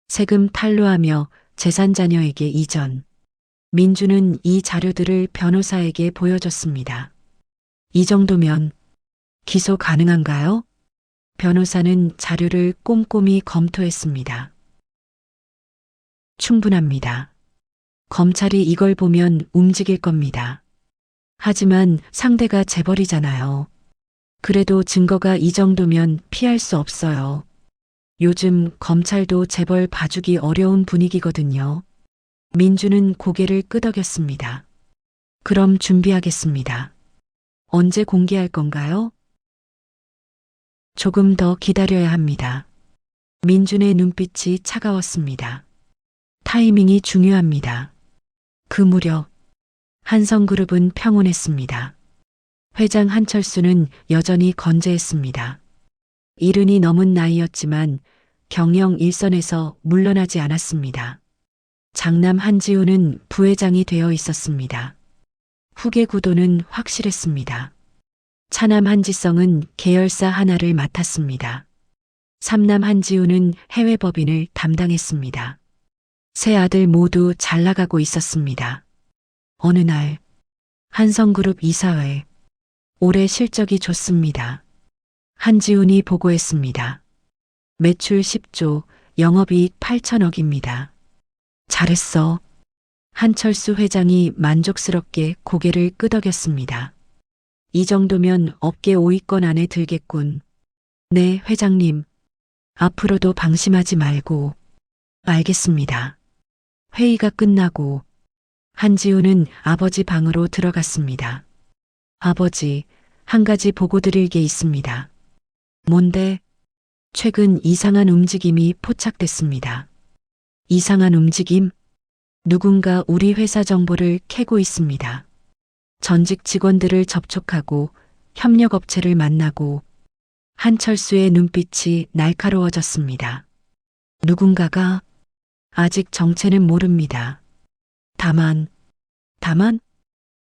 세금 탈루하며 재산 자녀에게 이전. 민주는 이 자료들을 변호사에게 보여줬습니다. 이 정도면 기소 가능한가요? 변호사는 자료를 꼼꼼히 검토했습니다. 충분합니다. 검찰이 이걸 보면 움직일 겁니다. 하지만 상대가 재벌이잖아요. 그래도 증거가 이 정도면 피할 수 없어요. 요즘 검찰도 재벌 봐주기 어려운 분위기거든요. 민주는 고개를 끄덕였습니다. 그럼 준비하겠습니다. 언제 공개할 건가요? 조금 더 기다려야 합니다. 민준의 눈빛이 차가웠습니다. 타이밍이 중요합니다. 그 무렵 한성그룹은 평온했습니다. 회장 한철수는 여전히 건재했습니다. 70이 넘은 나이였지만 경영 일선에서 물러나지 않았습니다. 장남 한지우는 부회장이 되어 있었습니다. 후계 구도는 확실했습니다. 차남 한지성은 계열사 하나를 맡았습니다. 삼남 한지우는 해외 법인을 담당했습니다. 세 아들 모두 잘 나가고 있었습니다. 어느 날 한성그룹 이사회, 올해 실적이 좋습니다. 한지훈이 보고했습니다. 매출 10조, 영업이익 8천억입니다. 잘했어. 한철수 회장이 만족스럽게 고개를 끄덕였습니다. 이 정도면 업계 5위권 안에 들겠군. 네, 회장님. 앞으로도 방심하지 말고. 알겠습니다. 회의가 끝나고 한지우는 아버지 방으로 들어갔습니다. 아버지, 한 가지 보고 드릴 게 있습니다. 뭔데? 최근 이상한 움직임이 포착됐습니다. 이상한 움직임? 누군가 우리 회사 정보를 캐고 있습니다. 전직 직원들을 접촉하고 협력업체를 만나고 한철수의 눈빛이 날카로워졌습니다. 누군가가 아직 정체는 모릅니다. 다만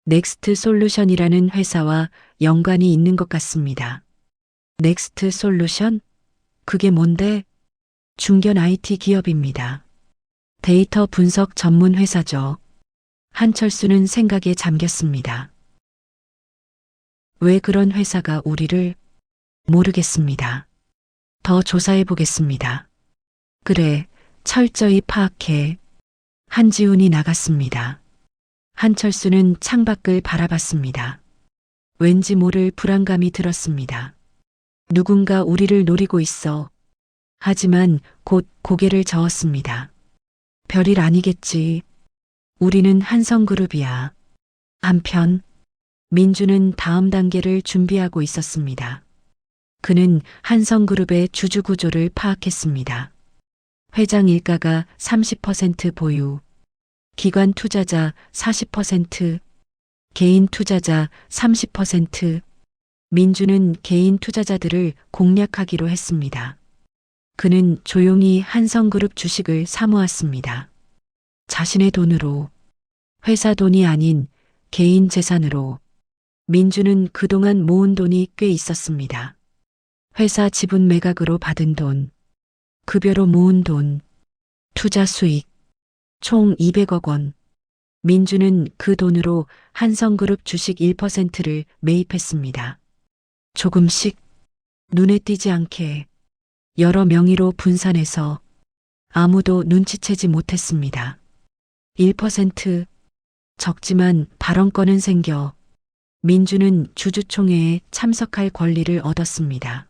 넥스트 솔루션이라는 회사와 연관이 있는 것 같습니다. 넥스트 솔루션? 그게 뭔데? 중견 IT 기업입니다. 데이터 분석 전문 회사죠. 한철수는 생각에 잠겼습니다. 왜 그런 회사가 우리를? 모르겠습니다. 더 조사해 보겠습니다. 그래, 철저히 파악해. 한지훈이 나갔습니다. 한철수는 창밖을 바라봤습니다. 왠지 모를 불안감이 들었습니다. 누군가 우리를 노리고 있어. 하지만 곧 고개를 저었습니다. 별일 아니겠지. 우리는 한성그룹이야. 한편 민주는 다음 단계를 준비하고 있었습니다. 그는 한성그룹의 주주구조를 파악했습니다. 회장 일가가 30% 보유, 기관 투자자 40%, 개인 투자자 30%, 민주는 개인 투자자들을 공략하기로 했습니다. 그는 조용히 한성그룹 주식을 사모았습니다. 자신의 돈으로, 회사 돈이 아닌 개인 재산으로. 민주는 그동안 모은 돈이 꽤 있었습니다. 회사 지분 매각으로 받은 돈, 급여로 모은 돈, 투자 수익, 총 200억 원. 민주는 그 돈으로 한성그룹 주식 1%를 매입했습니다. 조금씩 눈에 띄지 않게 여러 명의로 분산해서 아무도 눈치채지 못했습니다. 1% 적지만 발언권은 생겨 민주는 주주총회에 참석할 권리를 얻었습니다.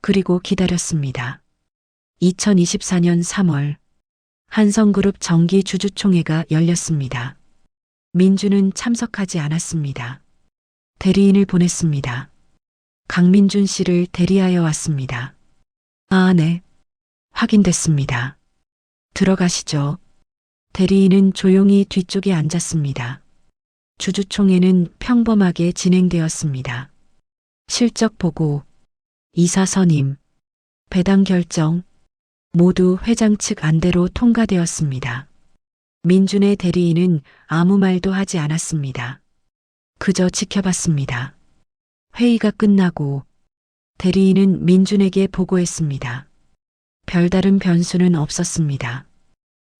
그리고 기다렸습니다. 2024년 3월 한성그룹 정기 주주총회가 열렸습니다. 민주는 참석하지 않았습니다. 대리인을 보냈습니다. 강민준 씨를 대리하여 왔습니다. 아, 네. 확인됐습니다. 들어가시죠. 대리인은 조용히 뒤쪽에 앉았습니다. 주주총회는 평범하게 진행되었습니다. 실적 보고, 이사 선임, 배당 결정, 모두 회장 측 안대로 통과되었습니다. 민준의 대리인은 아무 말도 하지 않았습니다. 그저 지켜봤습니다. 회의가 끝나고 대리인은 민준에게 보고했습니다. 별다른 변수는 없었습니다.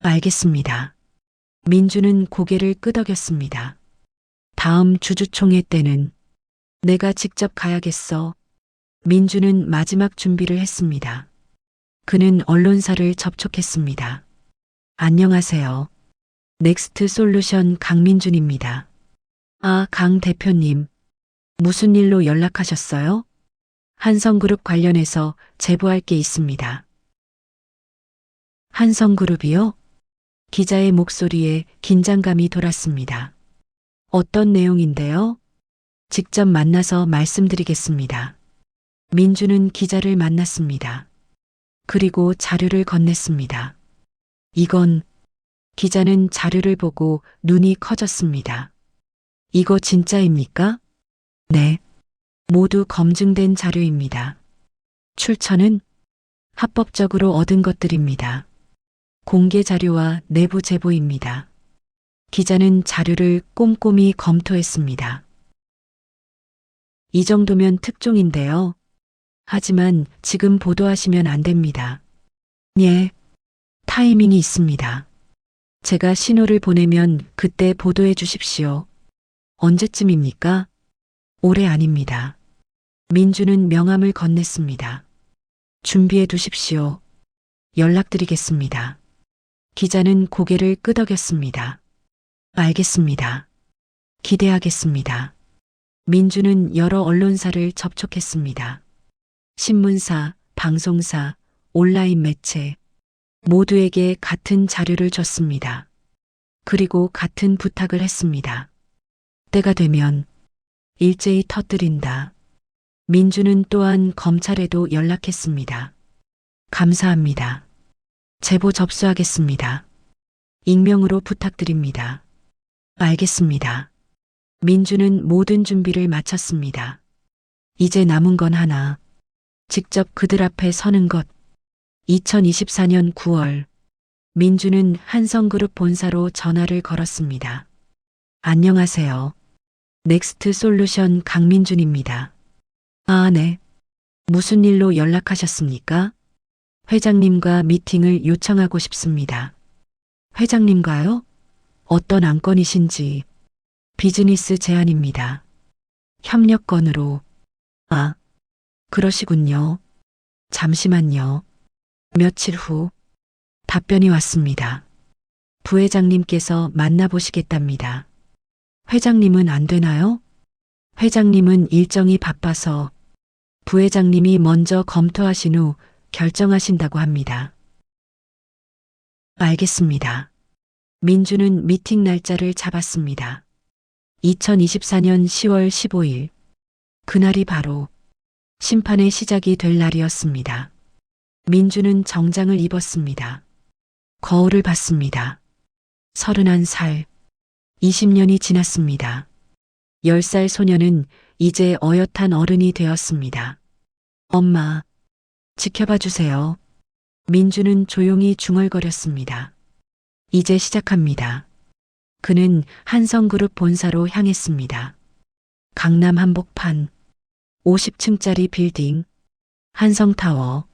알겠습니다. 민준은 고개를 끄덕였습니다. 다음 주주총회 때는 내가 직접 가야겠어. 민준은 마지막 준비를 했습니다. 그는 언론사를 접촉했습니다. 안녕하세요. 넥스트 솔루션 강민준입니다. 아, 강 대표님. 무슨 일로 연락하셨어요? 한성그룹 관련해서 제보할 게 있습니다. 한성그룹이요? 기자의 목소리에 긴장감이 돌았습니다. 어떤 내용인데요? 직접 만나서 말씀드리겠습니다. 민주는 기자를 만났습니다. 그리고 자료를 건넸습니다. 이건, 기자는 자료를 보고 눈이 커졌습니다. 이거 진짜입니까? 네. 모두 검증된 자료입니다. 출처는 합법적으로 얻은 것들입니다. 공개 자료와 내부 제보입니다. 기자는 자료를 꼼꼼히 검토했습니다. 이 정도면 특종인데요. 하지만 지금 보도하시면 안 됩니다. 예, 타이밍이 있습니다. 제가 신호를 보내면 그때 보도해 주십시오. 언제쯤입니까? 올해 아닙니다. 민주는 명함을 건넸습니다. 준비해 두십시오. 연락드리겠습니다. 기자는 고개를 끄덕였습니다. 알겠습니다. 기대하겠습니다. 민주는 여러 언론사를 접촉했습니다. 신문사, 방송사, 온라인 매체 모두에게 같은 자료를 줬습니다. 그리고 같은 부탁을 했습니다. 때가 되면 일제히 터뜨린다. 민주는 또한 검찰에도 연락했습니다. 감사합니다. 제보 접수하겠습니다. 익명으로 부탁드립니다. 알겠습니다. 민주는 모든 준비를 마쳤습니다. 이제 남은 건 하나. 직접 그들 앞에 서는 것. 2024년 9월, 민주는 한성그룹 본사로 전화를 걸었습니다. 안녕하세요. 넥스트 솔루션 강민준입니다. 아, 네. 무슨 일로 연락하셨습니까? 회장님과 미팅을 요청하고 싶습니다. 회장님과요? 어떤 안건이신지. 비즈니스 제안입니다. 협력건으로. 아, 그러시군요. 잠시만요. 며칠 후 답변이 왔습니다. 부회장님께서 만나보시겠답니다. 회장님은 안 되나요? 회장님은 일정이 바빠서 부회장님이 먼저 검토하신 후 결정하신다고 합니다. 알겠습니다. 민주는 미팅 날짜를 잡았습니다. 2024년 10월 15일. 그날이 바로 심판의 시작이 될 날이었습니다. 민주는 정장을 입었습니다. 거울을 봤습니다. 31살. 20년이 지났습니다. 10살 소녀는 이제 어엿한 어른이 되었습니다. 엄마, 지켜봐 주세요. 민주는 조용히 중얼거렸습니다. 이제 시작합니다. 그는 한성그룹 본사로 향했습니다. 강남 한복판, 50층짜리 빌딩, 한성타워.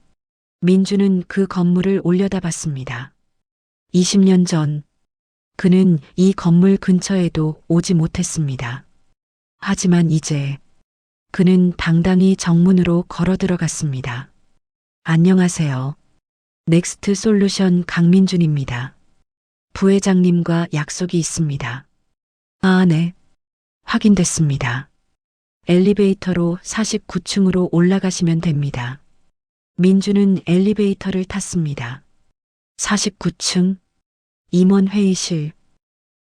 민주는 그 건물을 올려다봤습니다. 20년 전, 그는 이 건물 근처에도 오지 못했습니다. 하지만 이제, 그는 당당히 정문으로 걸어 들어갔습니다. 안녕하세요. 넥스트 솔루션 강민준입니다. 부회장님과 약속이 있습니다. 아, 네. 확인됐습니다. 엘리베이터로 49층으로 올라가시면 됩니다. 민주는 엘리베이터를 탔습니다. 49층 임원 회의실.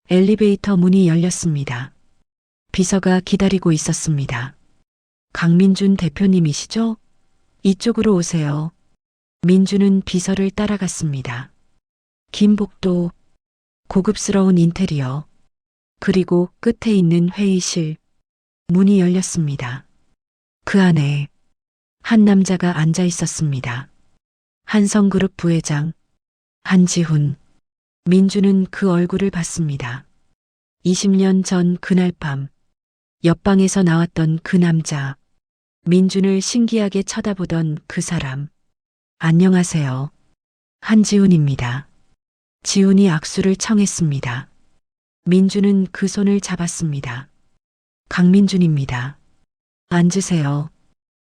엘리베이터 문이 열렸습니다. 비서가 기다리고 있었습니다. 강민준 대표님이시죠? 이쪽으로 오세요. 민주는 비서를 따라갔습니다. 긴 복도, 고급스러운 인테리어, 그리고 끝에 있는 회의실. 문이 열렸습니다. 그 안에 한 남자가 앉아 있었습니다. 한성그룹 부회장 한지훈. 민주는 그 얼굴을 봤습니다. 20년 전 그날 밤 옆방에서 나왔던 그 남자. 민준을 신기하게 쳐다보던 그 사람. 안녕하세요. 한지훈입니다. 지훈이 악수를 청했습니다. 민주는 그 손을 잡았습니다. 강민준입니다. 앉으세요.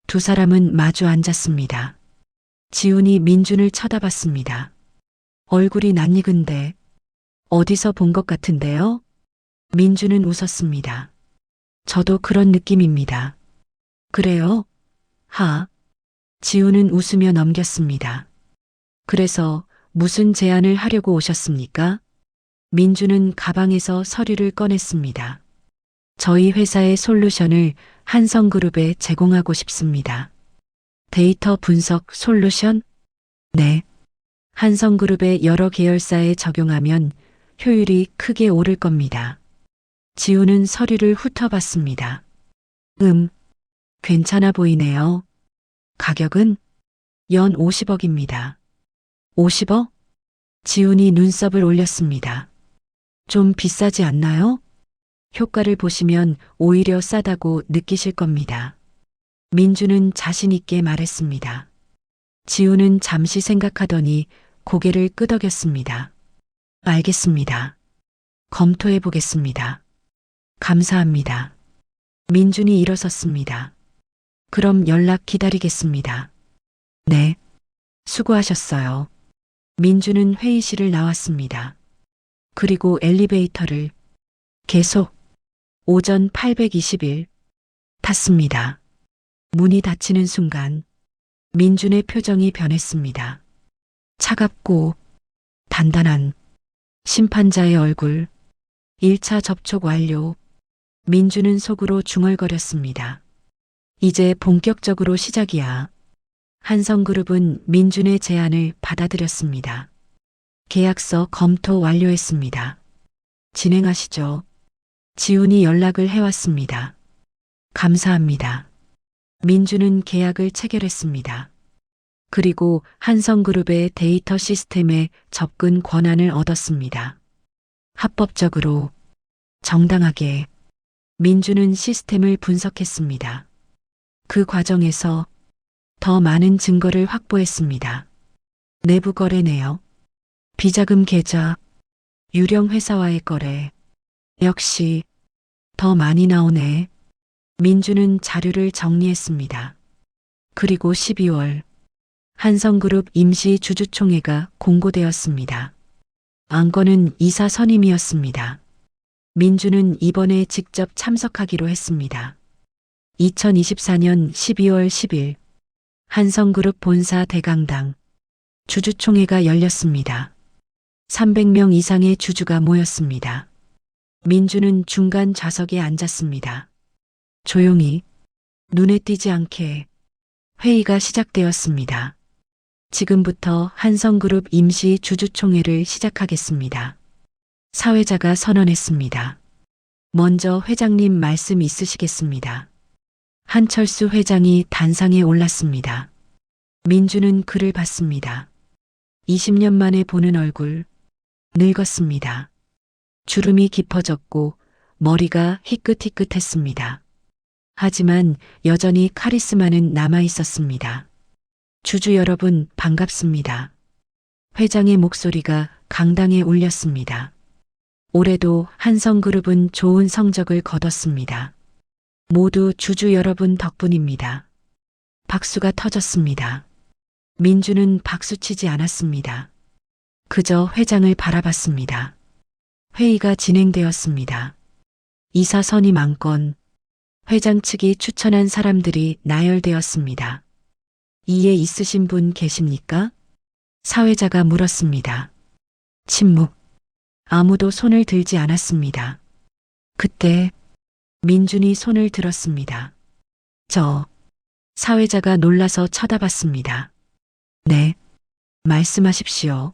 두 사람은 마주 앉았습니다. 지훈이 민준을 쳐다봤습니다. 얼굴이 낯익은데 어디서 본 것 같은데요? 민준은 웃었습니다. 저도 그런 느낌입니다. 그래요? 하. 지훈은 웃으며 넘겼습니다. 그래서 무슨 제안을 하려고 오셨습니까? 민주는 가방에서 서류를 꺼냈습니다. 저희 회사의 솔루션을 한성그룹에 제공하고 싶습니다. 데이터 분석 솔루션? 네. 한성그룹의 여러 계열사에 적용하면 효율이 크게 오를 겁니다. 지훈은 서류를 훑어봤습니다. 괜찮아 보이네요. 가격은 연 50억입니다. 50억? 지훈이 눈썹을 올렸습니다. 좀 비싸지 않나요? 효과를 보시면 오히려 싸다고 느끼실 겁니다. 민주는 자신 있게 말했습니다. 지훈은 잠시 생각하더니 고개를 끄덕였습니다. 알겠습니다. 검토해 보겠습니다. 감사합니다. 민준이 일어섰습니다. 그럼 연락 기다리겠습니다. 네, 수고하셨어요. 민주는 회의실을 나왔습니다. 그리고 엘리베이터를 계속 오전 821 탔습니다. 문이 닫히는 순간 민준의 표정이 변했습니다. 차갑고 단단한 심판자의 얼굴. 1차 접촉 완료. 민준은 속으로 중얼거렸습니다. 이제 본격적으로 시작이야. 한성그룹은 민준의 제안을 받아들였습니다. 계약서 검토 완료했습니다. 진행하시죠. 지훈이 연락을 해왔습니다. 감사합니다. 민준은 계약을 체결했습니다. 그리고 한성그룹의 데이터 시스템에 접근 권한을 얻었습니다. 합법적으로, 정당하게 민준은 시스템을 분석했습니다. 그 과정에서 더 많은 증거를 확보했습니다. 내부 거래 내역, 비자금 계좌, 유령 회사와의 거래. 역시 더 많이 나오네. 민준은 자료를 정리했습니다. 그리고 12월 한성그룹 임시 주주총회가 공고되었습니다. 안건은 이사 선임이었습니다. 민준은 이번에 직접 참석하기로 했습니다. 2024년 12월 10일 한성그룹 본사 대강당 주주총회가 열렸습니다. 300명 이상의 주주가 모였습니다. 민준은 중간 좌석에 앉았습니다. 조용히, 눈에 띄지 않게 회의가 시작되었습니다. 지금부터 한성그룹 임시 주주총회를 시작하겠습니다. 사회자가 선언했습니다. 먼저 회장님 말씀 있으시겠습니다. 한철수 회장이 단상에 올랐습니다. 민준은 그를 봤습니다. 20년 만에 보는 얼굴, 늙었습니다. 주름이 깊어졌고 머리가 희끗희끗했습니다. 하지만 여전히 카리스마는 남아 있었습니다. 주주 여러분 반갑습니다. 회장의 목소리가 강당에 울렸습니다. 올해도 한성그룹은 좋은 성적을 거뒀습니다. 모두 주주 여러분 덕분입니다. 박수가 터졌습니다. 민주는 박수치지 않았습니다. 그저 회장을 바라봤습니다. 회의가 진행되었습니다. 이사 선임 안건, 회장 측이 추천한 사람들이 나열되었습니다. 이해 있으신 분 계십니까? 사회자가 물었습니다. 침묵. 아무도 손을 들지 않았습니다. 그때 민준이 손을 들었습니다. 사회자가 놀라서 쳐다봤습니다. 네, 말씀하십시오.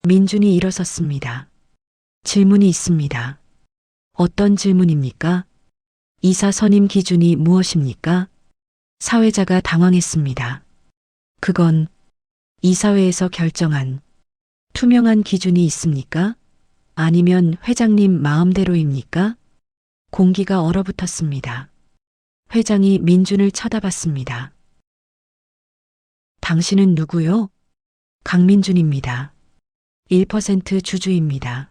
민준이 일어섰습니다. 질문이 있습니다. 어떤 질문입니까? 이사 선임 기준이 무엇입니까? 사회자가 당황했습니다. 그건 이사회에서 결정한 투명한 기준이 있습니까? 아니면 회장님 마음대로입니까? 공기가 얼어붙었습니다. 회장이 민준을 쳐다봤습니다. 당신은 누구요? 강민준입니다. 1% 주주입니다.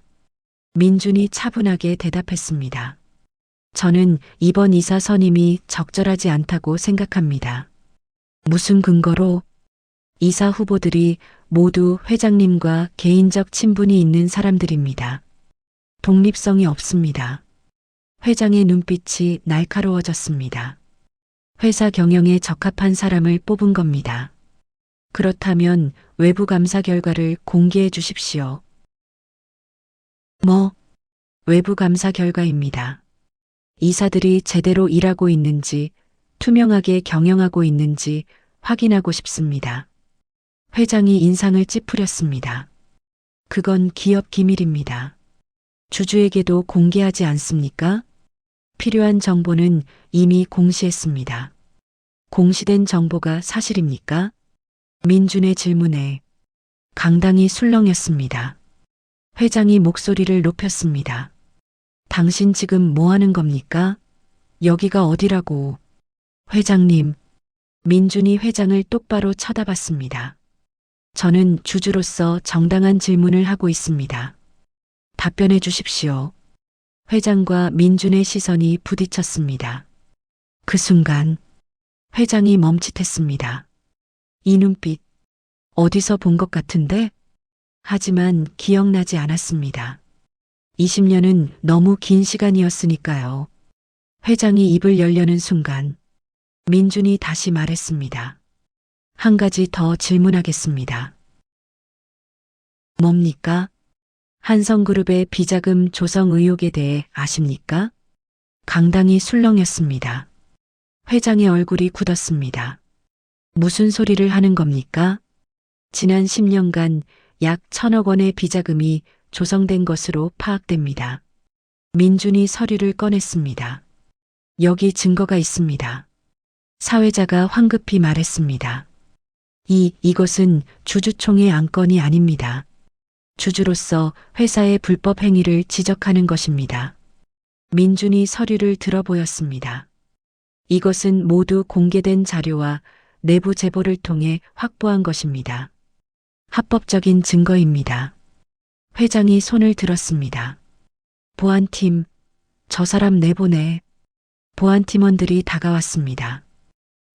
민준이 차분하게 대답했습니다. 저는 이번 이사 선임이 적절하지 않다고 생각합니다. 무슨 근거로? 이사 후보들이 모두 회장님과 개인적 친분이 있는 사람들입니다. 독립성이 없습니다. 회장의 눈빛이 날카로워졌습니다. 회사 경영에 적합한 사람을 뽑은 겁니다. 그렇다면 외부 감사 결과를 공개해 주십시오. 외부 감사 결과입니다. 이사들이 제대로 일하고 있는지, 투명하게 경영하고 있는지 확인하고 싶습니다. 회장이 인상을 찌푸렸습니다. 그건 기업 기밀입니다. 주주에게도 공개하지 않습니까? 필요한 정보는 이미 공시했습니다. 공시된 정보가 사실입니까? 민준의 질문에 강당이 술렁였습니다. 회장이 목소리를 높였습니다. 당신 지금 뭐 하는 겁니까? 여기가 어디라고? 회장님, 민준이 회장을 똑바로 쳐다봤습니다. 저는 주주로서 정당한 질문을 하고 있습니다. 답변해 주십시오. 회장과 민준의 시선이 부딪혔습니다. 그 순간 회장이 멈칫했습니다. 이 눈빛, 어디서 본 것 같은데? 하지만 기억나지 않았습니다. 20년은 너무 긴 시간이었으니까요. 회장이 입을 열려는 순간 민준이 다시 말했습니다. 한 가지 더 질문하겠습니다. 뭡니까? 한성그룹의 비자금 조성 의혹에 대해 아십니까? 강당이 술렁였습니다. 회장의 얼굴이 굳었습니다. 무슨 소리를 하는 겁니까? 지난 10년간 약 1,000억 원의 비자금이 조성된 것으로 파악됩니다. 민준이 서류를 꺼냈습니다. 여기 증거가 있습니다. 사회자가 황급히 말했습니다. 이것은 주주총회 안건이 아닙니다. 주주로서 회사의 불법 행위를 지적하는 것입니다. 민준이 서류를 들어보였습니다. 이것은 모두 공개된 자료와 내부 제보를 통해 확보한 것입니다. 합법적인 증거입니다. 회장이 손을 들었습니다. 보안팀, 저 사람 내보내. 보안팀원들이 다가왔습니다.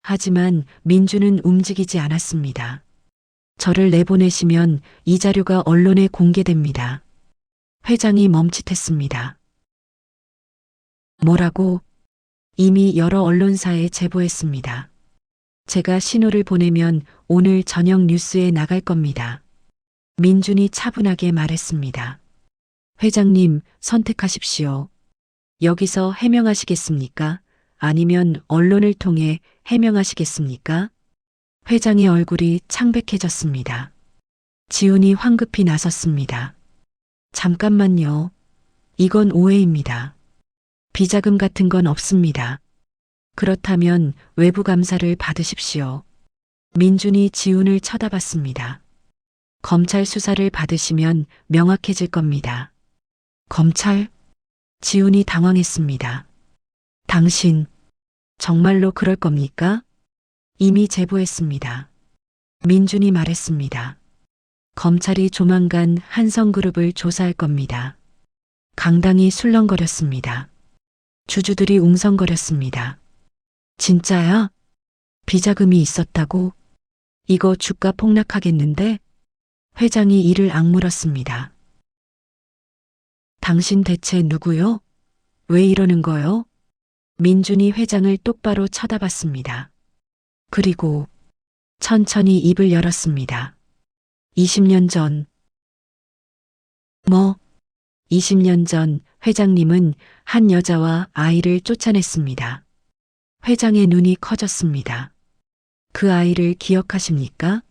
하지만 민주는 움직이지 않았습니다. 저를 내보내시면 이 자료가 언론에 공개됩니다. 회장이 멈칫했습니다. 뭐라고? 이미 여러 언론사에 제보했습니다. 제가 신호를 보내면 오늘 저녁 뉴스에 나갈 겁니다. 민준이 차분하게 말했습니다. 회장님, 선택하십시오. 여기서 해명하시겠습니까? 아니면 언론을 통해 해명하시겠습니까? 회장의 얼굴이 창백해졌습니다. 지훈이 황급히 나섰습니다. 잠깐만요. 이건 오해입니다. 비자금 같은 건 없습니다. 그렇다면 외부 감사를 받으십시오. 민준이 지훈을 쳐다봤습니다. 검찰 수사를 받으시면 명확해질 겁니다. 검찰? 지훈이 당황했습니다. 당신, 정말로 그럴 겁니까? 이미 제보했습니다. 민준이 말했습니다. 검찰이 조만간 한성그룹을 조사할 겁니다. 강당이 술렁거렸습니다. 주주들이 웅성거렸습니다. 진짜야? 비자금이 있었다고? 이거 주가 폭락하겠는데? 회장이 이를 악물었습니다. 당신 대체 누구요? 왜 이러는 거요? 민준이 회장을 똑바로 쳐다봤습니다. 그리고 천천히 입을 열었습니다. 20년 전. 20년 전 회장님은 한 여자와 아이를 쫓아냈습니다. 회장의 눈이 커졌습니다. 그 아이를 기억하십니까?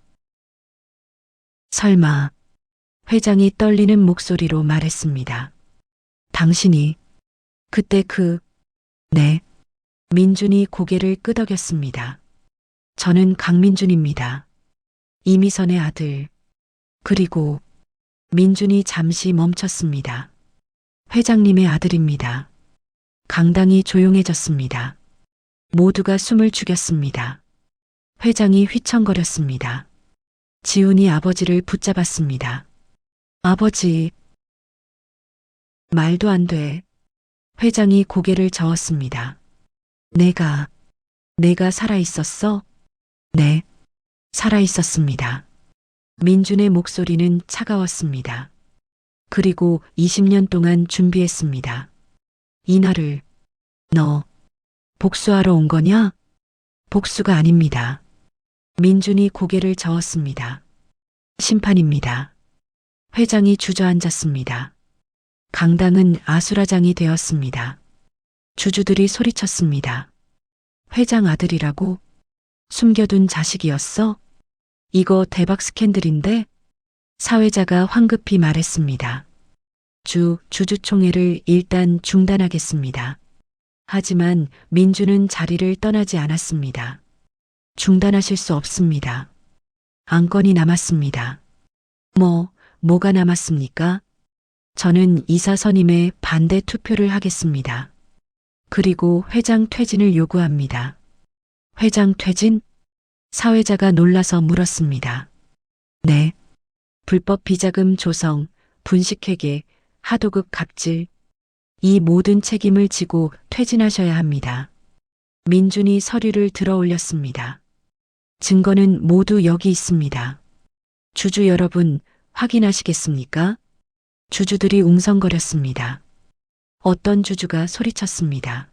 설마. 회장이 떨리는 목소리로 말했습니다. 당신이 그때 네. 민준이 고개를 끄덕였습니다. 저는 강민준입니다. 이미선의 아들. 그리고 민준이 잠시 멈췄습니다. 회장님의 아들입니다. 강당이 조용해졌습니다. 모두가 숨을 죽였습니다. 회장이 휘청거렸습니다. 지훈이 아버지를 붙잡았습니다. 아버지. 말도 안 돼. 회장이 고개를 저었습니다. 내가 살아있었어? 네, 살아있었습니다. 민준의 목소리는 차가웠습니다. 그리고 20년 동안 준비했습니다. 이날을. 너 복수하러 온 거냐? 복수가 아닙니다. 민준이 고개를 저었습니다. 심판입니다. 회장이 주저앉았습니다. 강당은 아수라장이 되었습니다. 주주들이 소리쳤습니다. 회장 아들이라고? 숨겨둔 자식이었어? 이거 대박 스캔들인데? 사회자가 황급히 말했습니다. 주주총회를 일단 중단하겠습니다. 하지만 민주는 자리를 떠나지 않았습니다. 중단하실 수 없습니다. 안건이 남았습니다. 뭐가 남았습니까? 저는 이사 선임에 반대 투표를 하겠습니다. 그리고 회장 퇴진을 요구합니다. 회장 퇴진? 사회자가 놀라서 물었습니다. 네. 불법 비자금 조성, 분식회계, 하도급 갑질. 이 모든 책임을 지고 퇴진하셔야 합니다. 민준이 서류를 들어 올렸습니다. 증거는 모두 여기 있습니다. 주주 여러분, 확인하시겠습니까? 주주들이 웅성거렸습니다. 어떤 주주가 소리쳤습니다.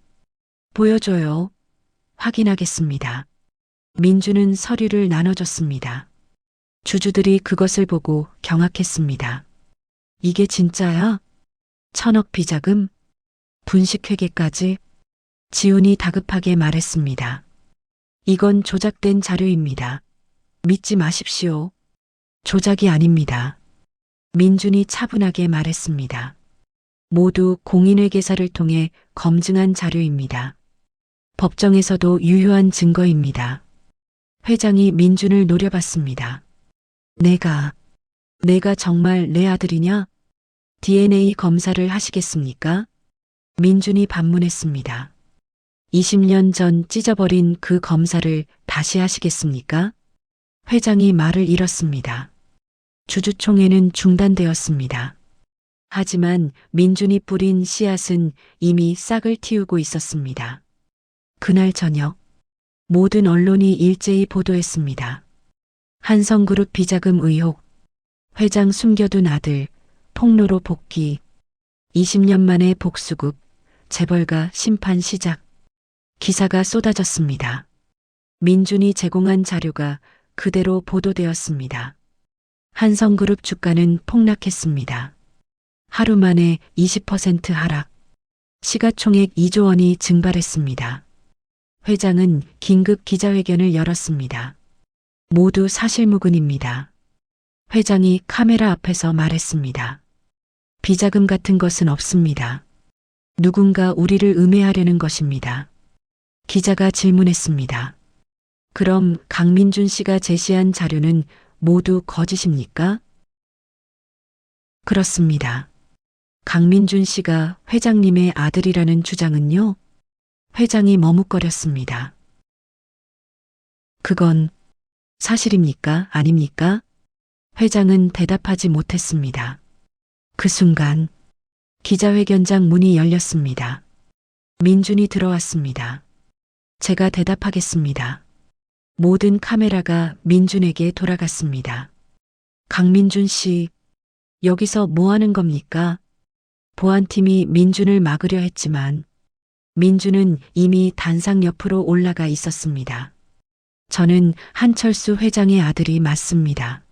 보여줘요. 확인하겠습니다. 민주는 서류를 나눠줬습니다. 주주들이 그것을 보고 경악했습니다. 이게 진짜야? 1,000억 비자금? 분식회계까지? 지훈이 다급하게 말했습니다. 이건 조작된 자료입니다. 믿지 마십시오. 조작이 아닙니다. 민준이 차분하게 말했습니다. 모두 공인회계사를 통해 검증한 자료입니다. 법정에서도 유효한 증거입니다. 회장이 민준을 노려봤습니다. 내가 정말 내 아들이냐? DNA 검사를 하시겠습니까? 민준이 반문했습니다. 20년 전 찢어버린 그 검사를 다시 하시겠습니까? 회장이 말을 잃었습니다. 주주총회는 중단되었습니다. 하지만 민준이 뿌린 씨앗은 이미 싹을 틔우고 있었습니다. 그날 저녁 모든 언론이 일제히 보도했습니다. 한성그룹 비자금 의혹, 회장 숨겨둔 아들, 폭로로 복귀, 20년 만에 복수국, 재벌가 심판 시작. 기사가 쏟아졌습니다. 민준이 제공한 자료가 그대로 보도되었습니다. 한성그룹 주가는 폭락했습니다. 하루 만에 20% 하락, 시가총액 2조 원이 증발했습니다. 회장은 긴급 기자회견을 열었습니다. 모두 사실무근입니다. 회장이 카메라 앞에서 말했습니다. 비자금 같은 것은 없습니다. 누군가 우리를 음해하려는 것입니다. 기자가 질문했습니다. 그럼 강민준 씨가 제시한 자료는 모두 거짓입니까? 그렇습니다. 강민준 씨가 회장님의 아들이라는 주장은요? 회장이 머뭇거렸습니다. 그건 사실입니까? 아닙니까? 회장은 대답하지 못했습니다. 그 순간 기자회견장 문이 열렸습니다. 민준이 들어왔습니다. 제가 대답하겠습니다. 모든 카메라가 민준에게 돌아갔습니다. 강민준 씨, 여기서 뭐 하는 겁니까? 보안팀이 민준을 막으려 했지만 민준은 이미 단상 옆으로 올라가 있었습니다. 저는 한철수 회장의 아들이 맞습니다.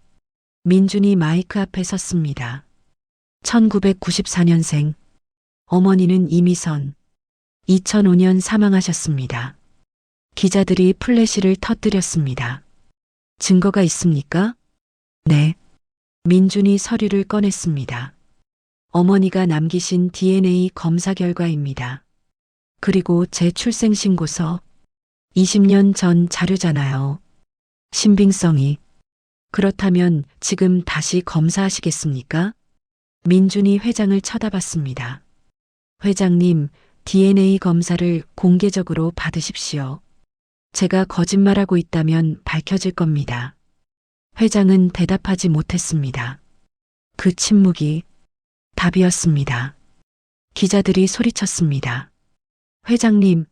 민준이 마이크 앞에 섰습니다. 1994년생, 어머니는 이미선, 2005년 사망하셨습니다. 기자들이 플래시를 터뜨렸습니다. 증거가 있습니까? 네. 민준이 서류를 꺼냈습니다. 어머니가 남기신 DNA 검사 결과입니다. 그리고 제 출생신고서 20년 전 자료잖아요. 신빙성이. 그렇다면 지금 다시 검사하시겠습니까? 민준이 회장을 쳐다봤습니다. 회장님, DNA 검사를 공개적으로 받으십시오. 제가 거짓말하고 있다면 밝혀질 겁니다. 회장은 대답하지 못했습니다. 그 침묵이 답이었습니다. 기자들이 소리쳤습니다. 회장님,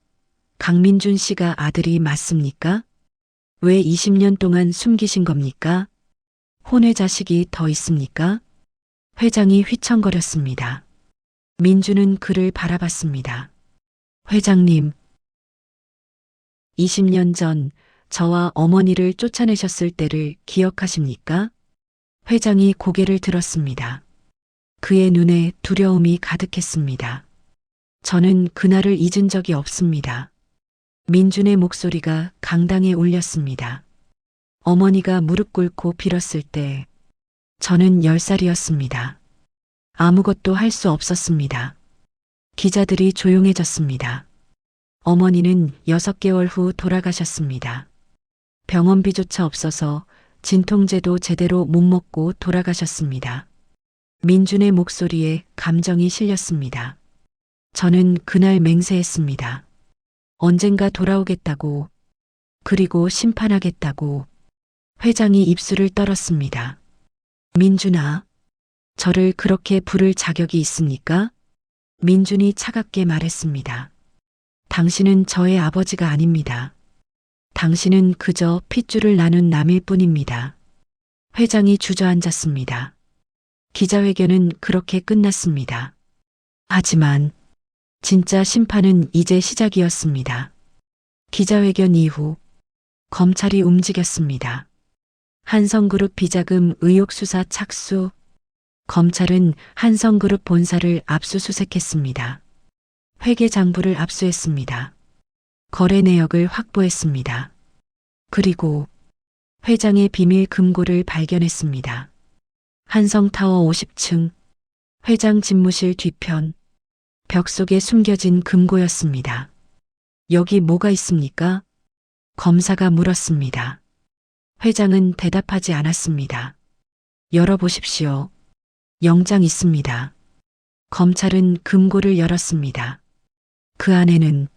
강민준 씨가 아들이 맞습니까? 왜 20년 동안 숨기신 겁니까? 혼외 자식이 더 있습니까? 회장이 휘청거렸습니다. 민준은 그를 바라봤습니다. 회장님, 20년 전 저와 어머니를 쫓아내셨을 때를 기억하십니까? 회장이 고개를 들었습니다. 그의 눈에 두려움이 가득했습니다. 저는 그날을 잊은 적이 없습니다. 민준의 목소리가 강당에 울렸습니다. 어머니가 무릎 꿇고 빌었을 때 저는 10살이었습니다. 아무것도 할 수 없었습니다. 기자들이 조용해졌습니다. 어머니는 6개월 후 돌아가셨습니다. 병원비조차 없어서 진통제도 제대로 못 먹고 돌아가셨습니다. 민준의 목소리에 감정이 실렸습니다. 저는 그날 맹세했습니다. 언젠가 돌아오겠다고, 그리고 심판하겠다고. 회장이 입술을 떨었습니다. 민준아, 저를 그렇게 부를 자격이 있습니까? 민준이 차갑게 말했습니다. 당신은 저의 아버지가 아닙니다. 당신은 그저 핏줄을 나눈 남일 뿐입니다. 회장이 주저앉았습니다. 기자회견은 그렇게 끝났습니다. 하지만 진짜 심판은 이제 시작이었습니다. 기자회견 이후 검찰이 움직였습니다. 한성그룹 비자금 의혹 수사 착수. 검찰은 한성그룹 본사를 압수수색했습니다. 회계장부를 압수했습니다. 거래 내역을 확보했습니다. 그리고 회장의 비밀 금고를 발견했습니다. 한성타워 50층, 회장 집무실 뒤편, 벽 속에 숨겨진 금고였습니다. 여기 뭐가 있습니까? 검사가 물었습니다. 회장은 대답하지 않았습니다. 열어보십시오. 영장 있습니다. 검찰은 금고를 열었습니다. 그 안에는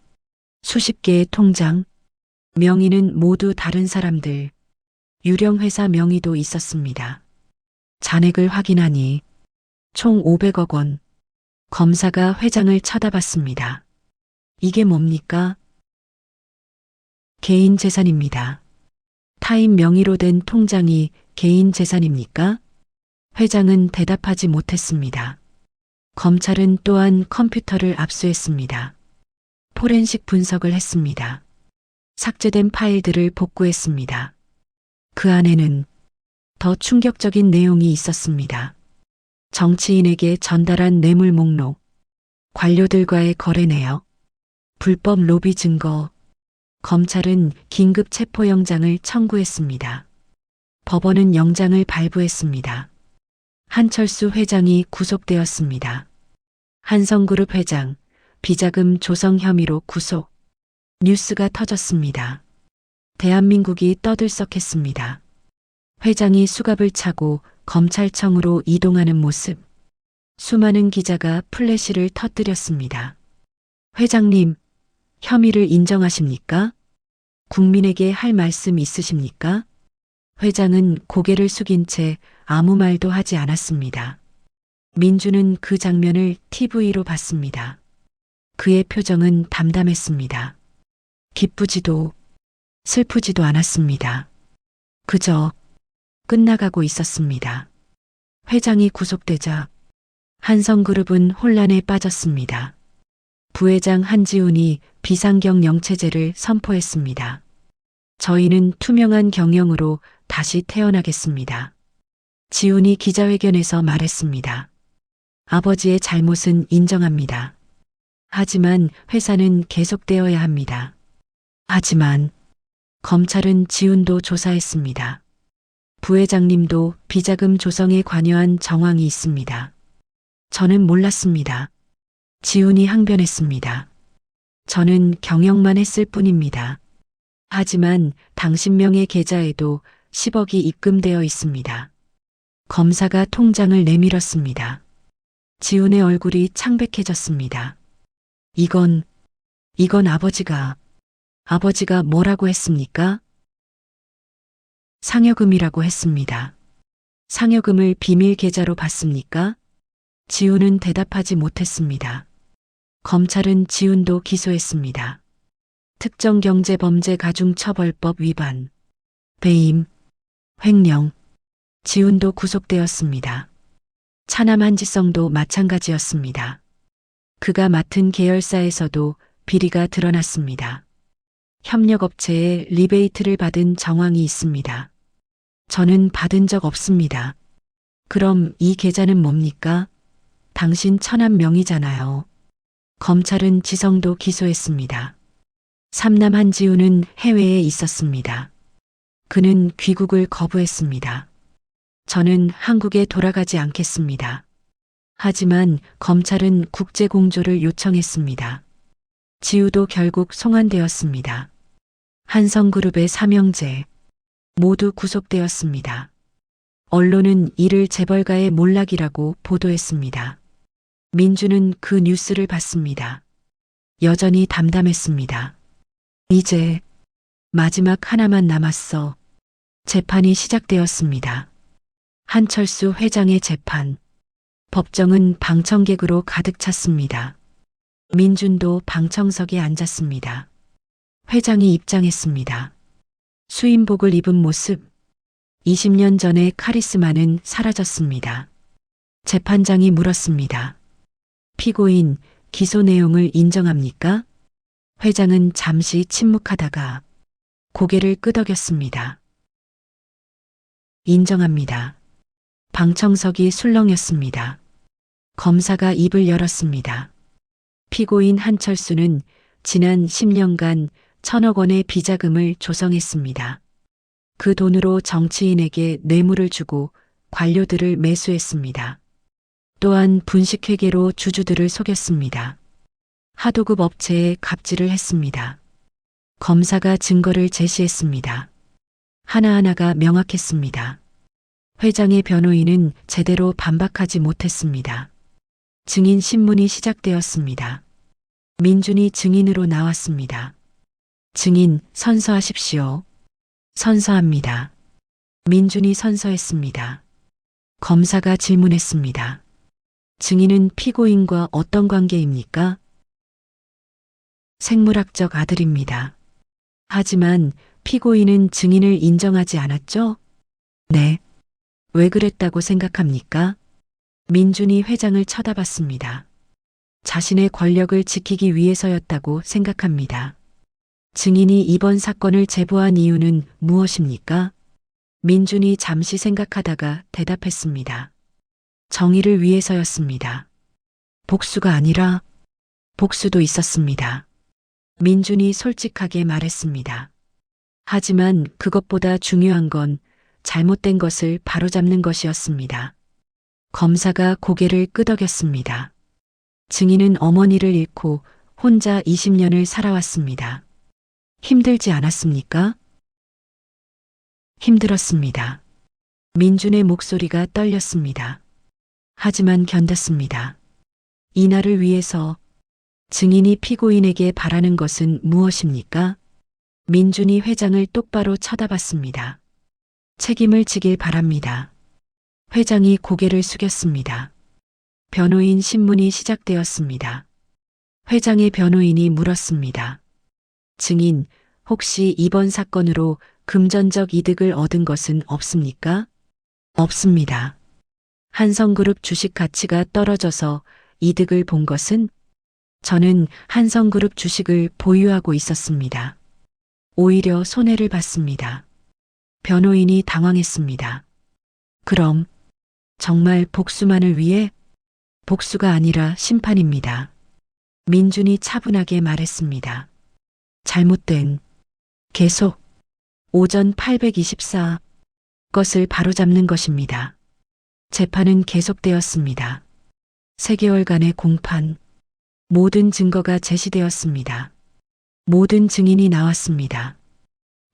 수십 개의 통장, 명의는 모두 다른 사람들, 유령 회사 명의도 있었습니다. 잔액을 확인하니 총 500억 원. 검사가 회장을 쳐다봤습니다. 이게 뭡니까? 개인 재산입니다. 타인 명의로 된 통장이 개인 재산입니까? 회장은 대답하지 못했습니다. 검찰은 또한 컴퓨터를 압수했습니다. 포렌식 분석을 했습니다. 삭제된 파일들을 복구했습니다. 그 안에는 더 충격적인 내용이 있었습니다. 정치인에게 전달한 뇌물 목록, 관료들과의 거래 내역, 불법 로비 증거. 검찰은 긴급 체포영장을 청구했습니다. 법원은 영장을 발부했습니다. 한철수 회장이 구속되었습니다. 한성그룹 회장, 비자금 조성 혐의로 구속. 뉴스가 터졌습니다. 대한민국이 떠들썩했습니다. 회장이 수갑을 차고 검찰청으로 이동하는 모습. 수많은 기자가 플래시를 터뜨렸습니다. 회장님, 혐의를 인정하십니까? 국민에게 할 말씀 있으십니까? 회장은 고개를 숙인 채 아무 말도 하지 않았습니다. 민주는 그 장면을 TV로 봤습니다. 그의 표정은 담담했습니다. 기쁘지도 슬프지도 않았습니다. 그저 끝나가고 있었습니다. 회장이 구속되자 한성그룹은 혼란에 빠졌습니다. 부회장 한지훈이 비상경 영체제를 선포했습니다. 저희는 투명한 경영으로 다시 태어나겠습니다. 지훈이 기자회견에서 말했습니다. 아버지의 잘못은 인정합니다. 하지만 회사는 계속되어야 합니다. 하지만 검찰은 지훈도 조사했습니다. 부회장님도 비자금 조성에 관여한 정황이 있습니다. 저는 몰랐습니다. 지훈이 항변했습니다. 저는 경영만 했을 뿐입니다. 하지만 당신 명의 계좌에도 10억이 입금되어 있습니다. 검사가 통장을 내밀었습니다. 지훈의 얼굴이 창백해졌습니다. 이건 아버지가 뭐라고 했습니까? 상여금이라고 했습니다. 상여금을 비밀 계좌로 받습니까? 지훈은 대답하지 못했습니다. 검찰은 지훈도 기소했습니다. 특정경제범죄가중처벌법 위반, 배임, 횡령. 지훈도 구속되었습니다. 차남 한지성도 마찬가지였습니다. 그가 맡은 계열사에서도 비리가 드러났습니다. 협력업체에 리베이트를 받은 정황이 있습니다. 저는 받은 적 없습니다. 그럼 이 계좌는 뭡니까? 당신 처남 명의잖아요. 검찰은 지성도 기소했습니다. 삼남 한지훈은 해외에 있었습니다. 그는 귀국을 거부했습니다. 저는 한국에 돌아가지 않겠습니다. 하지만 검찰은 국제공조를 요청했습니다. 지우도 결국 송환되었습니다. 한성그룹의 삼형제 모두 구속되었습니다. 언론은 이를 재벌가의 몰락이라고 보도했습니다. 민주는 그 뉴스를 봤습니다. 여전히 담담했습니다. 이제 마지막 하나만 남았어. 재판이 시작되었습니다. 한철수 회장의 재판. 법정은 방청객으로 가득 찼습니다. 민준도 방청석에 앉았습니다. 회장이 입장했습니다. 수임복을 입은 모습. 20년 전의 카리스마는 사라졌습니다. 재판장이 물었습니다. 피고인, 기소 내용을 인정합니까? 회장은 잠시 침묵하다가 고개를 끄덕였습니다. 인정합니다. 방청석이 술렁였습니다. 검사가 입을 열었습니다. 피고인 한철수는 지난 10년간 1,000억 원의 비자금을 조성했습니다. 그 돈으로 정치인에게 뇌물을 주고 관료들을 매수했습니다. 또한 분식회계로 주주들을 속였습니다. 하도급 업체에 갑질을 했습니다. 검사가 증거를 제시했습니다. 하나하나가 명확했습니다. 회장의 변호인은 제대로 반박하지 못했습니다. 증인 신문이 시작되었습니다. 민준이 증인으로 나왔습니다. 증인, 선서하십시오. 선서합니다. 민준이 선서했습니다. 검사가 질문했습니다. 증인은 피고인과 어떤 관계입니까? 생물학적 아들입니다. 하지만 피고인은 증인을 인정하지 않았죠? 네. 왜 그랬다고 생각합니까? 민준이 회장을 쳐다봤습니다. 자신의 권력을 지키기 위해서였다고 생각합니다. 증인이 이번 사건을 제보한 이유는 무엇입니까? 민준이 잠시 생각하다가 대답했습니다. 정의를 위해서였습니다. 복수가 아니라 복수도 있었습니다. 민준이 솔직하게 말했습니다. 하지만 그것보다 중요한 건 잘못된 것을 바로잡는 것이었습니다. 검사가 고개를 끄덕였습니다. 증인은 어머니를 잃고 혼자 20년을 살아왔습니다. 힘들지 않았습니까? 힘들었습니다. 민준의 목소리가 떨렸습니다. 하지만 견뎠습니다. 이날을 위해서. 증인이 피고인에게 바라는 것은 무엇입니까? 민준이 회장을 똑바로 쳐다봤습니다. 책임을 지길 바랍니다. 회장이 고개를 숙였습니다. 변호인 신문이 시작되었습니다. 회장의 변호인이 물었습니다. 증인, 혹시 이번 사건으로 금전적 이득을 얻은 것은 없습니까? 없습니다. 한성그룹 주식 가치가 떨어져서 이득을 본 것은? 저는 한성그룹 주식을 보유하고 있었습니다. 오히려 손해를 봤습니다. 변호인이 당황했습니다. 그럼 정말 복수만을 위해? 복수가 아니라 심판입니다. 민준이 차분하게 말했습니다. 잘못된 계속 오전 824 것을 바로잡는 것입니다. 재판은 계속되었습니다. 3개월간의 공판. 모든 증거가 제시되었습니다. 모든 증인이 나왔습니다.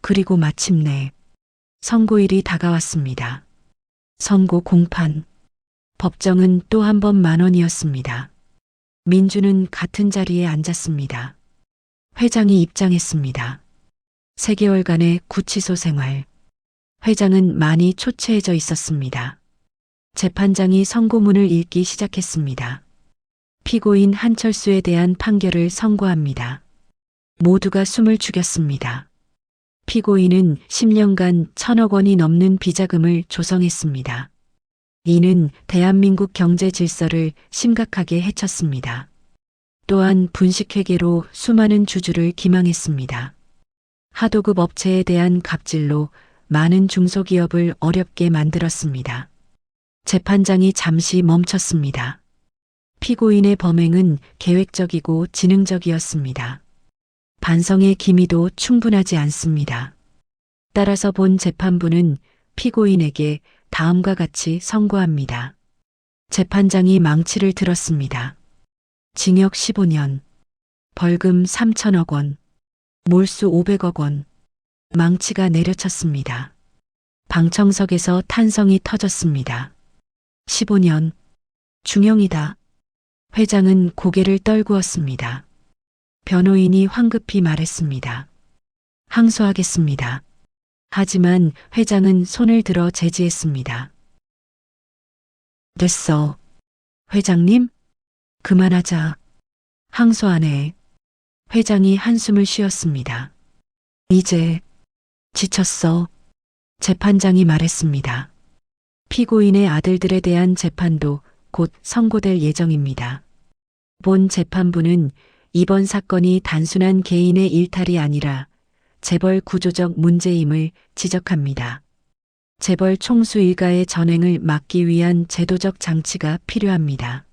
그리고 마침내 선고일이 다가왔습니다. 선고 공판. 법정은 또 한 번 10,000원이었습니다. 민주는 같은 자리에 앉았습니다. 회장이 입장했습니다. 3개월간의 구치소 생활. 회장은 많이 초췌해져 있었습니다. 재판장이 선고문을 읽기 시작했습니다. 피고인 한철수에 대한 판결을 선고합니다. 모두가 숨을 죽였습니다. 피고인은 10년간 1,000억 원이 넘는 비자금을 조성했습니다. 이는 대한민국 경제 질서를 심각하게 해쳤습니다. 또한 분식회계로 수많은 주주를 기망했습니다. 하도급 업체에 대한 갑질로 많은 중소기업을 어렵게 만들었습니다. 재판장이 잠시 멈췄습니다. 피고인의 범행은 계획적이고 지능적이었습니다. 반성의 기미도 충분하지 않습니다. 따라서 본 재판부는 피고인에게 다음과 같이 선고합니다. 재판장이 망치를 들었습니다. 징역 15년, 벌금 3,000억 원, 몰수 500억 원. 망치가 내려쳤습니다. 방청석에서 탄성이 터졌습니다. 15년, 중형이다. 회장은 고개를 떨구었습니다. 변호인이 황급히 말했습니다. 항소하겠습니다. 하지만 회장은 손을 들어 제지했습니다. 됐어. 회장님? 그만하자. 항소 안 해. 회장이 한숨을 쉬었습니다. 이제 지쳤어. 재판장이 말했습니다. 피고인의 아들들에 대한 재판도 곧 선고될 예정입니다. 본 재판부는 이번 사건이 단순한 개인의 일탈이 아니라 재벌 구조적 문제임을 지적합니다. 재벌 총수 일가의 전횡을 막기 위한 제도적 장치가 필요합니다.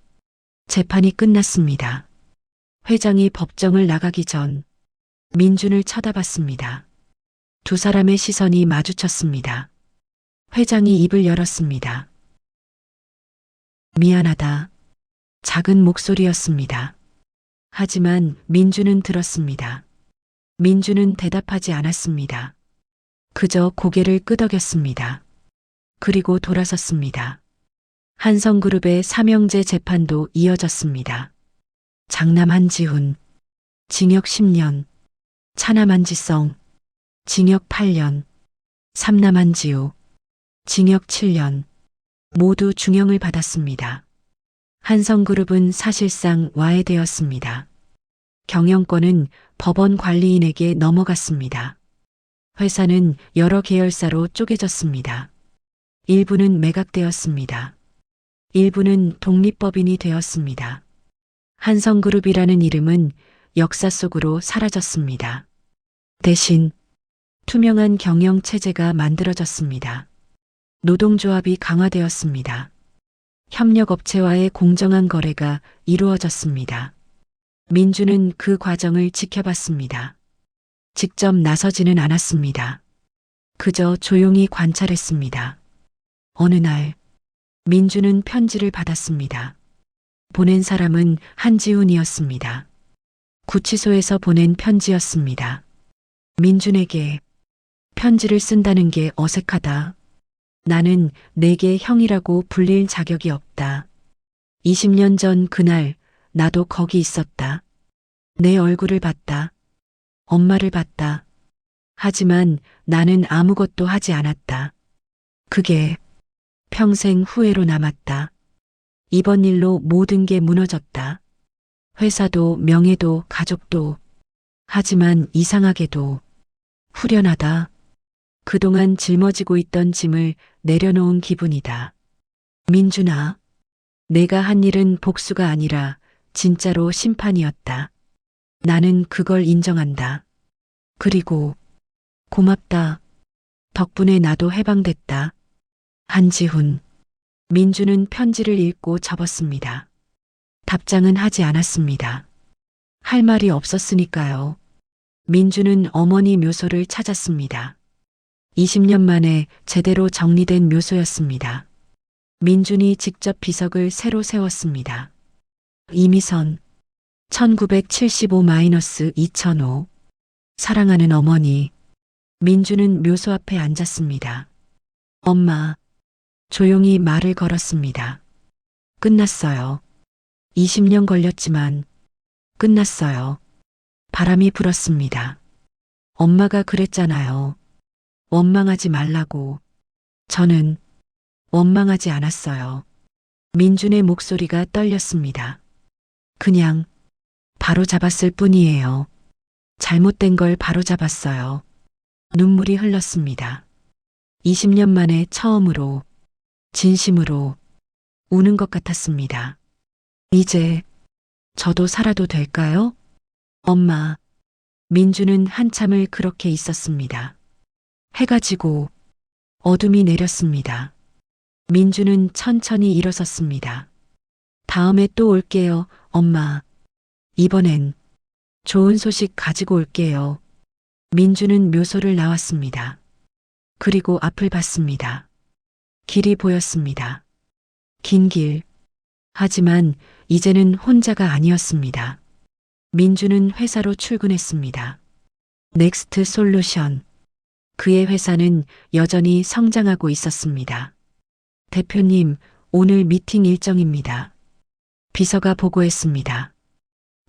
재판이 끝났습니다. 회장이 법정을 나가기 전 민준을 쳐다봤습니다. 두 사람의 시선이 마주쳤습니다. 회장이 입을 열었습니다. 미안하다. 작은 목소리였습니다. 하지만 민준은 들었습니다. 민준은 대답하지 않았습니다. 그저 고개를 끄덕였습니다. 그리고 돌아섰습니다. 한성그룹의 삼형제 재판도 이어졌습니다. 장남 한지훈, 징역 10년, 차남 한지성, 징역 8년, 삼남 한지우, 징역 7년, 모두 중형을 받았습니다. 한성그룹은 사실상 와해되었습니다. 경영권은 법원 관리인에게 넘어갔습니다. 회사는 여러 계열사로 쪼개졌습니다. 일부는 매각되었습니다. 일부는 독립법인이 되었습니다. 한성그룹이라는 이름은 역사 속으로 사라졌습니다. 대신 투명한 경영 체제가 만들어졌습니다. 노동조합이 강화되었습니다. 협력업체와의 공정한 거래가 이루어졌습니다. 민주는 그 과정을 지켜봤습니다. 직접 나서지는 않았습니다. 그저 조용히 관찰했습니다. 어느 날 민주는 편지를 받았습니다. 보낸 사람은 한지훈이었습니다. 구치소에서 보낸 편지였습니다. 민준에게 편지를 쓴다는 게 어색하다. 나는 내게 형이라고 불릴 자격이 없다. 20년 전 그날 나도 거기 있었다. 내 얼굴을 봤다. 엄마를 봤다. 하지만 나는 아무것도 하지 않았다. 그게 평생 후회로 남았다. 이번 일로 모든 게 무너졌다. 회사도 명예도 가족도. 하지만 이상하게도 후련하다. 그동안 짊어지고 있던 짐을 내려놓은 기분이다. 민준아, 내가 한 일은 복수가 아니라 진짜로 심판이었다. 나는 그걸 인정한다. 그리고 고맙다. 덕분에 나도 해방됐다. 한지훈. 민준은 편지를 읽고 접었습니다. 답장은 하지 않았습니다. 할 말이 없었으니까요. 민준은 어머니 묘소를 찾았습니다. 20년 만에 제대로 정리된 묘소였습니다. 민준이 직접 비석을 새로 세웠습니다. 이미선 1975-2005 사랑하는 어머니. 민준은 묘소 앞에 앉았습니다. 엄마. 조용히 말을 걸었습니다. 끝났어요. 20년 걸렸지만 끝났어요. 바람이 불었습니다. 엄마가 그랬잖아요. 원망하지 말라고. 저는 원망하지 않았어요. 민준의 목소리가 떨렸습니다. 그냥 바로잡았을 뿐이에요. 잘못된 걸 바로잡았어요. 눈물이 흘렀습니다. 20년 만에 처음으로 진심으로 우는 것 같았습니다. 이제 저도 살아도 될까요? 엄마. 민주는 한참을 그렇게 있었습니다. 해가 지고 어둠이 내렸습니다. 민주는 천천히 일어섰습니다. 다음에 또 올게요, 엄마. 이번엔 좋은 소식 가지고 올게요. 민주는 묘소를 나왔습니다. 그리고 앞을 봤습니다. 길이 보였습니다. 긴 길. 하지만 이제는 혼자가 아니었습니다. 민주는 회사로 출근했습니다. 넥스트 솔루션. 그의 회사는 여전히 성장하고 있었습니다. 대표님, 오늘 미팅 일정입니다. 비서가 보고했습니다.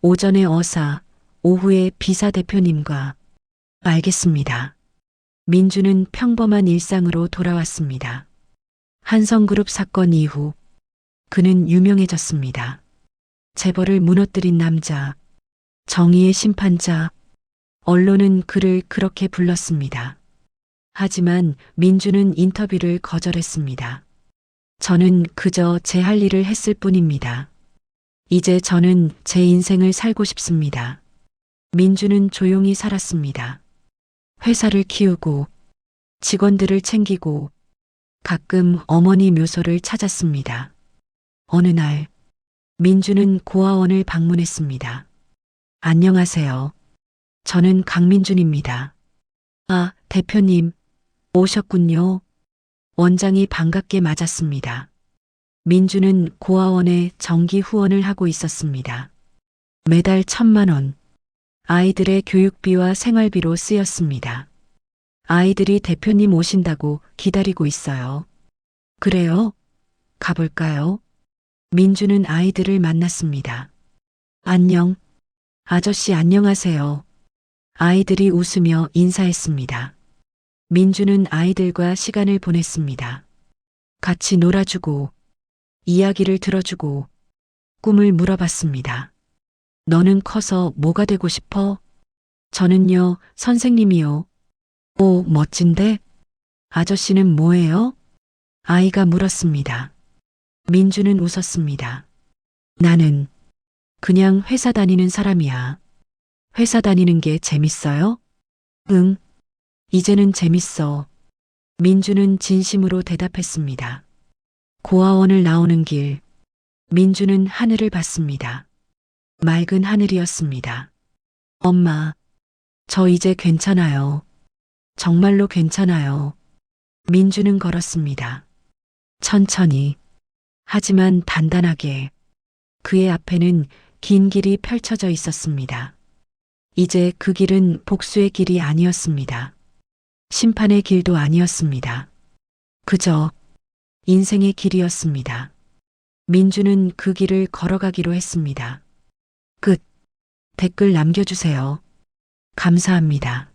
오전에 어사, 오후에 비사 대표님과. 알겠습니다. 민주는 평범한 일상으로 돌아왔습니다. 한성그룹 사건 이후 그는 유명해졌습니다. 재벌을 무너뜨린 남자, 정의의 심판자. 언론은 그를 그렇게 불렀습니다. 하지만 민주는 인터뷰를 거절했습니다. 저는 그저 제 할 일을 했을 뿐입니다. 이제 저는 제 인생을 살고 싶습니다. 민주는 조용히 살았습니다. 회사를 키우고 직원들을 챙기고 가끔 어머니 묘소를 찾았습니다. 어느 날 민주는 고아원을 방문했습니다. 안녕하세요. 저는 강민준입니다. 아, 대표님, 오셨군요. 원장이 반갑게 맞았습니다. 민주는 고아원에 정기 후원을 하고 있었습니다. 매달 1,000만 원, 아이들의 교육비와 생활비로 쓰였습니다. 아이들이 대표님 오신다고 기다리고 있어요. 그래요? 가볼까요? 민주는 아이들을 만났습니다. 안녕. 아저씨 안녕하세요. 아이들이 웃으며 인사했습니다. 민주는 아이들과 시간을 보냈습니다. 같이 놀아주고, 이야기를 들어주고, 꿈을 물어봤습니다. 너는 커서 뭐가 되고 싶어? 저는요, 선생님이요. 오, 멋진데? 아저씨는 뭐예요? 아이가 물었습니다. 민주는 웃었습니다. 나는 그냥 회사 다니는 사람이야. 회사 다니는 게 재밌어요? 응, 이제는 재밌어. 민주는 진심으로 대답했습니다. 고아원을 나오는 길, 민주는 하늘을 봤습니다. 맑은 하늘이었습니다. 엄마, 저 이제 괜찮아요. 정말로 괜찮아요. 민주는 걸었습니다. 천천히, 하지만 단단하게. 그의 앞에는 긴 길이 펼쳐져 있었습니다. 이제 그 길은 복수의 길이 아니었습니다. 심판의 길도 아니었습니다. 그저 인생의 길이었습니다. 민주는 그 길을 걸어가기로 했습니다. 끝. 댓글 남겨주세요. 감사합니다.